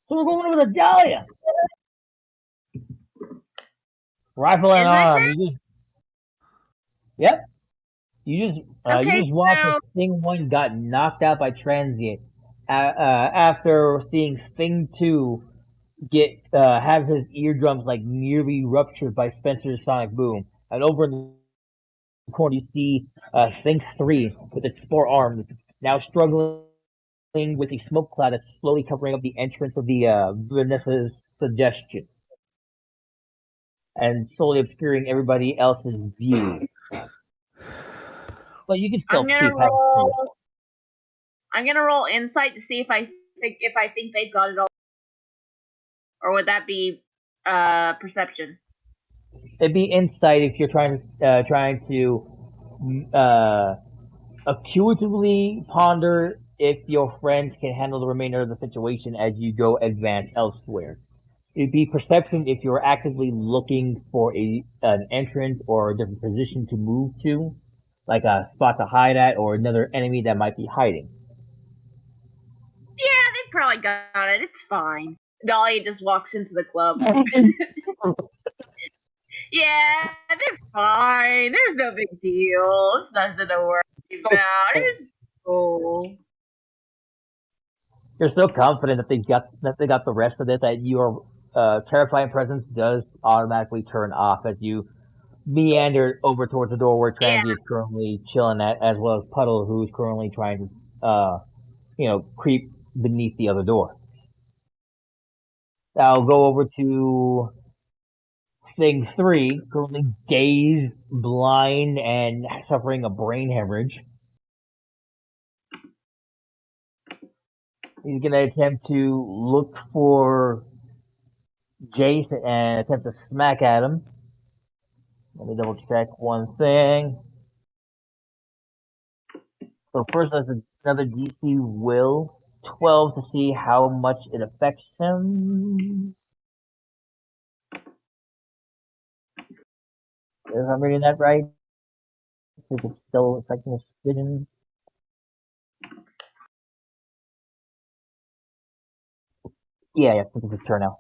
So we're going over to Dahlia. Rifle and Is my arm. turn? You just. Yep. You just Okay, watch so- as Thing 1 got knocked out by Transient. After seeing Thing 2 have his eardrums like nearly ruptured by Spencer's sonic boom, and over in the corner you see Thing 3 with its 4 arms now struggling with a smoke cloud that's slowly covering up the entrance of the Vanessa's suggestion, and slowly obscuring everybody else's view. But you can still I'm see gonna past it. roll. I'm gonna roll insight to see if I think they've got it all, or would that be perception? It'd be insight if you're trying to intuitively ponder if your friends can handle the remainder of the situation as you go advance elsewhere. It'd be perception if you're actively looking for an entrance or a different position to move to, like a spot to hide at or another enemy that might be hiding. Yeah, they probably got it. It's fine. Dolly just walks into the club. Yeah, they're fine. There's no big deal. It's nothing to worry about. It's cool. You're so confident that they got the rest of it that your terrifying presence does automatically turn off as you meander over towards the door where Transy is currently chilling at, as well as Puddle, who's currently trying to creep beneath the other door. I'll go over to Thing 3, currently dazed, blind, and suffering a brain hemorrhage. He's going to attempt to look for Jace and attempt to smack at him. Let me double check one thing. So first, there's another DC Will 12 to see how much it affects him. If I'm reading that right, if it's still affecting his vision. Yeah, I think it's his turn now.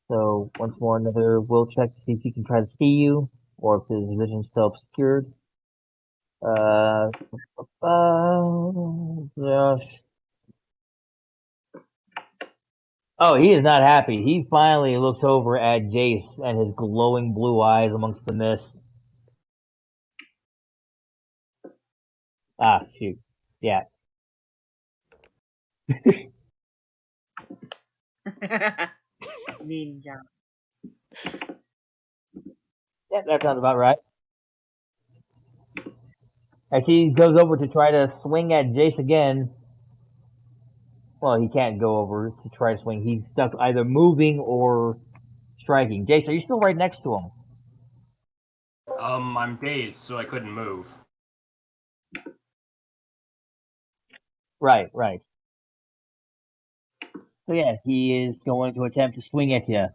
So once more, another will check to see if he can try to see you, or if his vision's still obscured. Yes. Oh, he is not happy. He finally looks over at Jace and his glowing blue eyes amongst the mist. Ah, shoot. Yeah. Ninja. Yeah, that sounds about right. As he goes over to try to swing at Jace again, well, he can't go over to try to swing. He's stuck either moving or striking. Jace, are you still right next to him? I'm dazed, so I couldn't move. Right. So yeah, he is going to attempt to swing at you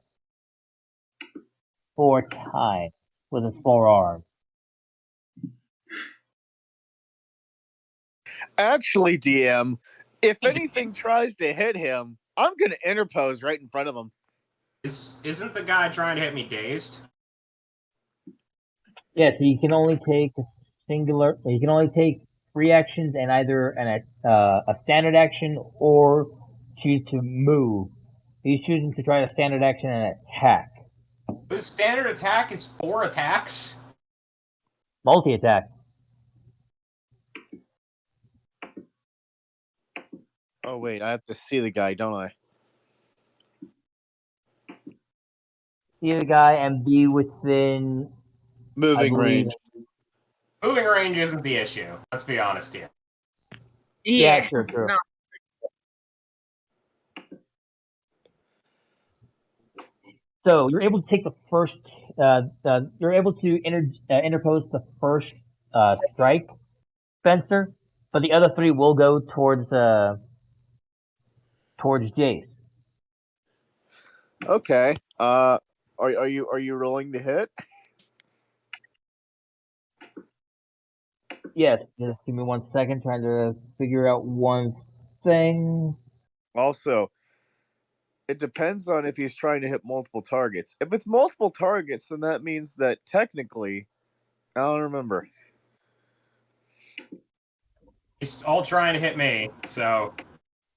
4 times with his forearm. Actually, DM, if anything tries to hit him, I'm going to interpose right in front of him. Isn't the guy trying to hit me dazed? Yes, he can only take He can only take 3 actions and either a standard action or choose to move. He's choosing to try a standard action and attack. His standard attack is 4 attacks? Multi-attack. Oh wait, I have to see the guy, don't I? See the guy and be within, I Moving believe. range. Moving range isn't the issue. Let's be honest here. Yeah, true. No. So you're able to take the first. You're able to interpose the first strike, Spencer, but the other three will go towards Jace. Okay. Are you rolling the hit? Yes. Just give me 1 second, trying to figure out one thing. Also, it depends on if he's trying to hit multiple targets. If it's multiple targets, then that means that technically, I don't remember. He's all trying to hit me, so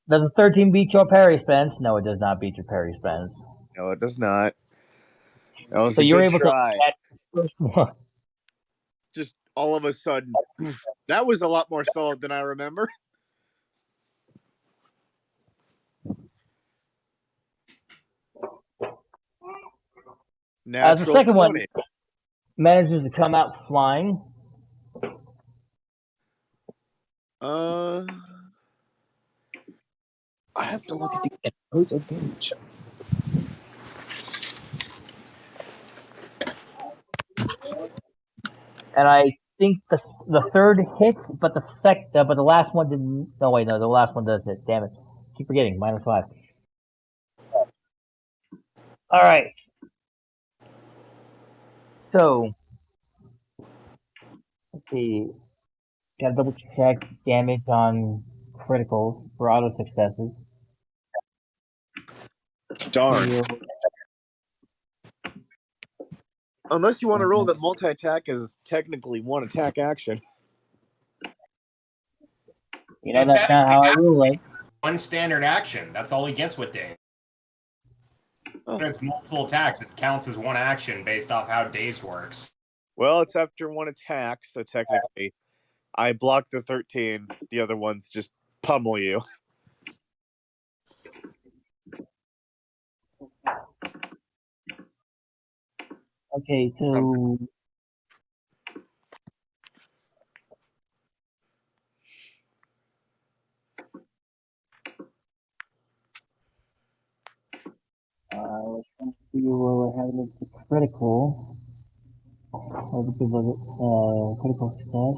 Does a 13 beat your parry, Spence? No, it does not beat your parry, Spence. No, it does not. That was So a you're good able try. to catch the first one. Just all of a sudden, that was a lot more solid than I remember. The Natural second 20. one manages to come out flying. I have to look at the echoes of page. And I think the third hit, but the last one didn't. No, wait, no, the last one does hit. Damn it! Keep forgetting. -5. All right. So let's see. Gotta double check damage on criticals for auto successes. Darn. Unless you want to roll that multi-attack is technically one attack action. You know, that's not how I rule it. one standard action. That's all he gets with Dave. Oh. If it's multiple attacks, it counts as one action based off how Daze works. Well, it's after one attack, so technically, I block the 13. The other ones just pummel you. Okay, so let's see where we're having the critical. Critical success.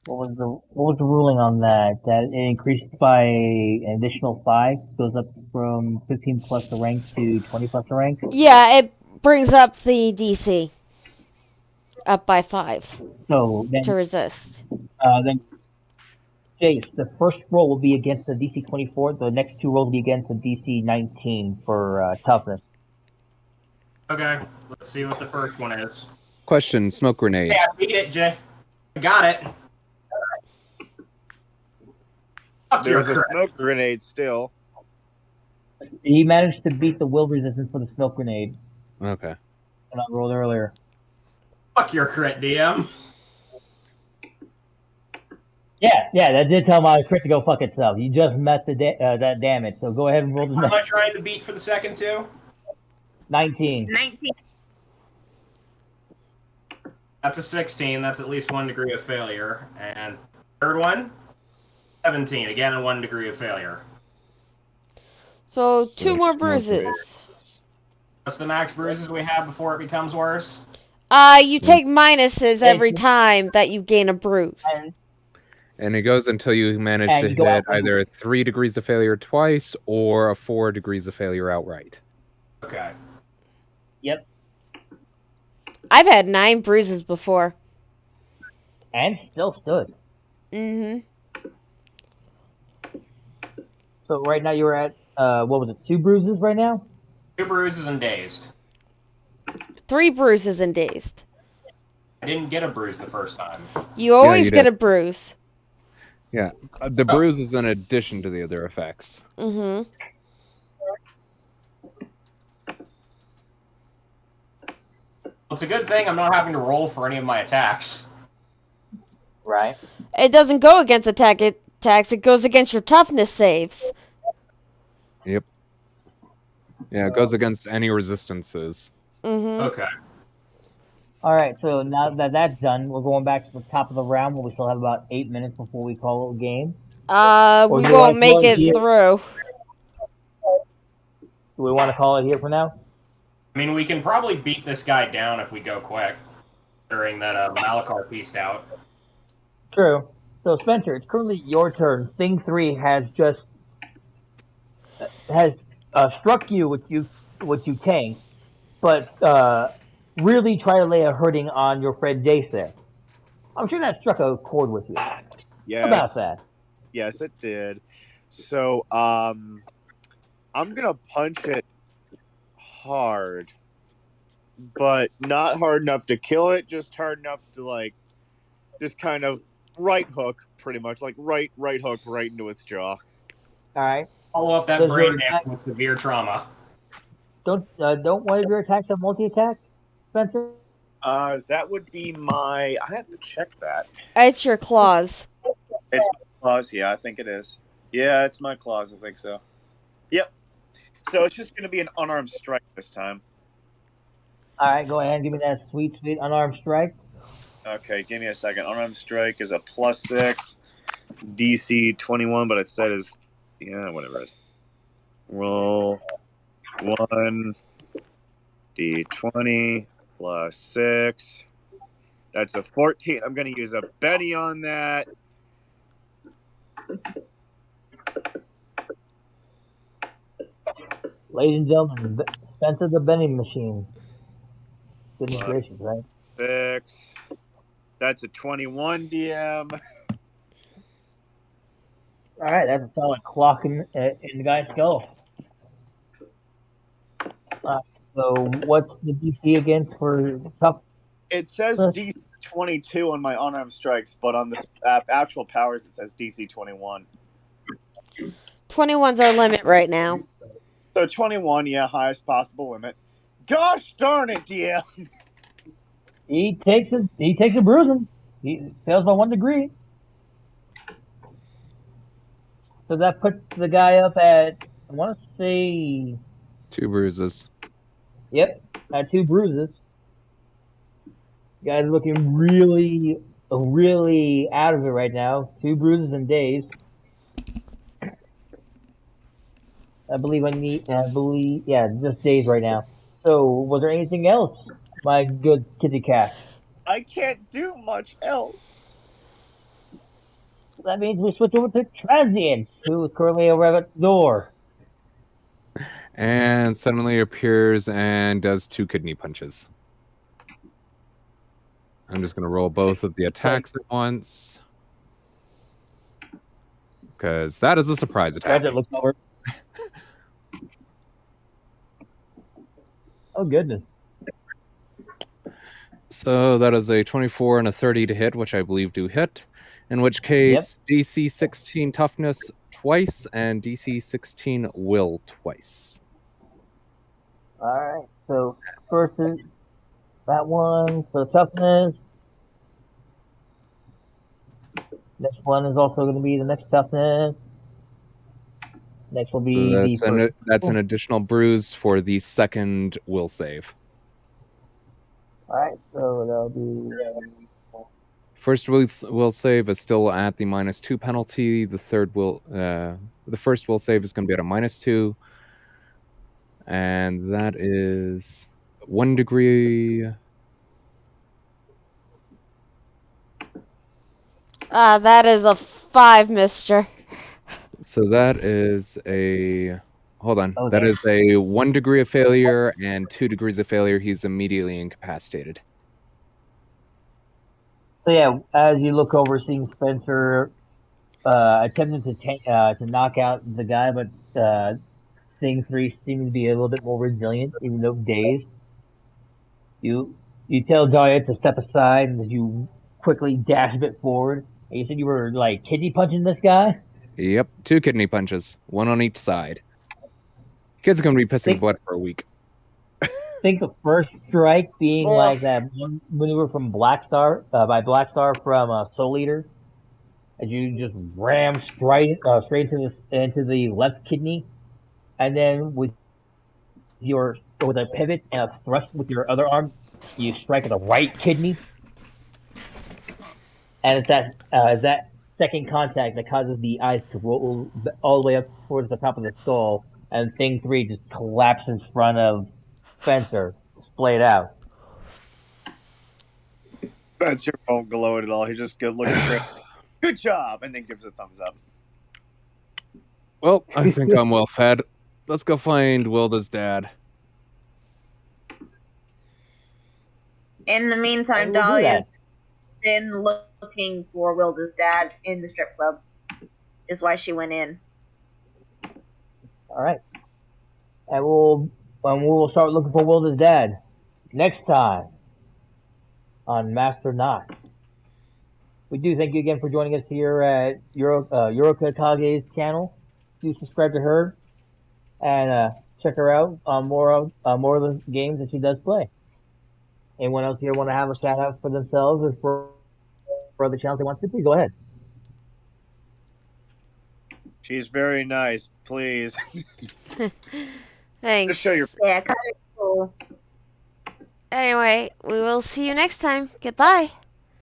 What was the ruling on that? That it increased by an additional 5, goes up from 15 plus the rank to 20 plus the rank. Yeah, it brings up the DC up by 5 So to resist. then Jace, the first roll will be against the DC 24. The next 2 rolls will be against the DC 19 for toughness. Okay, let's see what the first one is. Question: smoke grenade. Yeah, beat it, Jay. I got it. Fuck your There's a crit. smoke grenade still. He managed to beat the will resistance for the smoke grenade Okay. that I rolled earlier. Fuck your crit, DM. Yeah, that did tell my crit to go fuck itself. You just met that damage, so go ahead and roll the What am I next trying to beat for the second two? 19. 19. That's a 16. That's at least 1 degree of failure. And third one, 17. Again, a 1 degree of failure. So So 2 more smoke bruises. What's the max bruises we have before it becomes worse? You take minuses every time that you gain a bruise. And it goes until you manage And to you go hit out- either 3 degrees of failure twice or a 4 degrees of failure outright. Okay. Yep. I've had 9 bruises before. And still stood. Mm-hmm. So right now you're at, what was it, 2 bruises right now? 2 bruises and dazed. 3 bruises and dazed. I didn't get a bruise the first time. You always you get did. a bruise. Yeah. The bruise is in addition to the other effects. Mm-hmm. It's a good thing I'm not having to roll for any of my attacks. Right. It doesn't go against attacks. It goes against your toughness saves. Yep. Yeah, it goes against any resistances. Mm-hmm. Okay. All right. So now that that's done, we're going back to the top of the round where we still have about 8 minutes before we call it a game. Or We do you won't wanna make call it it here? through. Do we want to call it here for now? I mean, we can probably beat this guy down if we go quick. During that Malachar pieced out. True. So Spencer, it's currently your turn. Thing 3 has just struck you with you tank, but really try to lay a hurting on your friend Jace there. I'm sure that struck a chord with you. How Yes. about that? Yes, it did. So, I'm gonna punch it hard, but not hard enough to kill it. Just hard enough to just kind of right hook, pretty much like right hook right into its jaw. All right. Follow up that Does brain your damage attack- with severe trauma. Don't one of your attacks have multi-attack, Spencer? That would be my. I have to check that. It's your claws. It's my claws. Yeah, I think it is. Yeah, it's my claws. I think so. Yep. So it's just gonna be an unarmed strike this time. All right, go ahead and give me that sweet unarmed strike. Okay, give me a second. Unarmed strike is a +6, DC 21, but it said is whatever it is. Roll 1 D20 +6. That's a 14. I'm gonna use a Benny on that. Ladies and gentlemen, Spencer the Benning Machine. Goodness gracious, right? 6. That's a 21 DM. All right, that's a solid clock in the guy's skull. So what's the DC again for tough? It says DC 22 on my unarmed strikes, but on the actual powers it says DC 21. 21's our limit right now. So 21, yeah, highest possible limit. Gosh darn it, DM. He takes a bruising. He fails by 1 degree. So that puts the guy up at, I want to say, 2 bruises. yep, at 2 bruises. Guy's looking really, really out of it right now. 2 bruises and dazed. I believe, yeah, just dazed right now. So, was there anything else, my good kitty cat? I can't do much else. That means we switch over to Transient, who is currently over at the door. And suddenly appears and does 2 kidney punches. I'm just going to roll both of the attacks at once. Because that is a surprise attack. Transient looks over. Oh, goodness. So that is a 24 and a 30 to hit, which I believe do hit. In which case, DC 16 toughness twice and DC 16 will twice. All right. So first is that one. So toughness. Next one is also going to be the next toughness. Next will be So that's an additional bruise for the second will save. All right. So that'll be. First will save is still at the -2 penalty. The first will save is going to be at a -2, and that is 1 degree. That is a 5, mister. So that is a hold on. Okay. That is a 1 degree of failure and 2 degrees of failure. He's immediately incapacitated. So yeah, as you look over, seeing Spencer attempting to knock out the guy, but Thing 3 seems to be a little bit more resilient, even though dazed. You tell Dahlia to step aside, and as you quickly dash a bit forward. And you said you were like kidney punching this guy. Yep, 2 kidney punches, 1 on each side. Kid's gonna be pissing blood for a week. think the first strike being Well- like that one maneuver from Black Star, by Black Star from Soul Eater, as you just ram straight into the left kidney, and then with a pivot and a thrust with your other arm, you strike at the right kidney, and it's that second contact that causes the eyes to roll all the way up towards the top of the skull, and Thing 3 just collapses in front of Spencer, splayed out. Spencer won't glow at all. He just good looking straight. Good job, and then gives a thumbs up. Well, I think I'm well fed. Let's go find Wilda's dad. In the meantime, We'll do Dahlia's been looking for Wilda's dad in the strip club. Is why she went in. All right, and we'll start looking for Wilda's dad next time on Master Knox. We do thank you again for joining us here at Yoroka Kage's channel. Do subscribe to her and check her out on more of the games that she does play. Anyone else here want to have a shout out for themselves or for other channels they want to? Please go ahead. She's very nice. Please. Thanks. Just show your Yeah, kind of cool. Anyway, we will see you next time. Goodbye.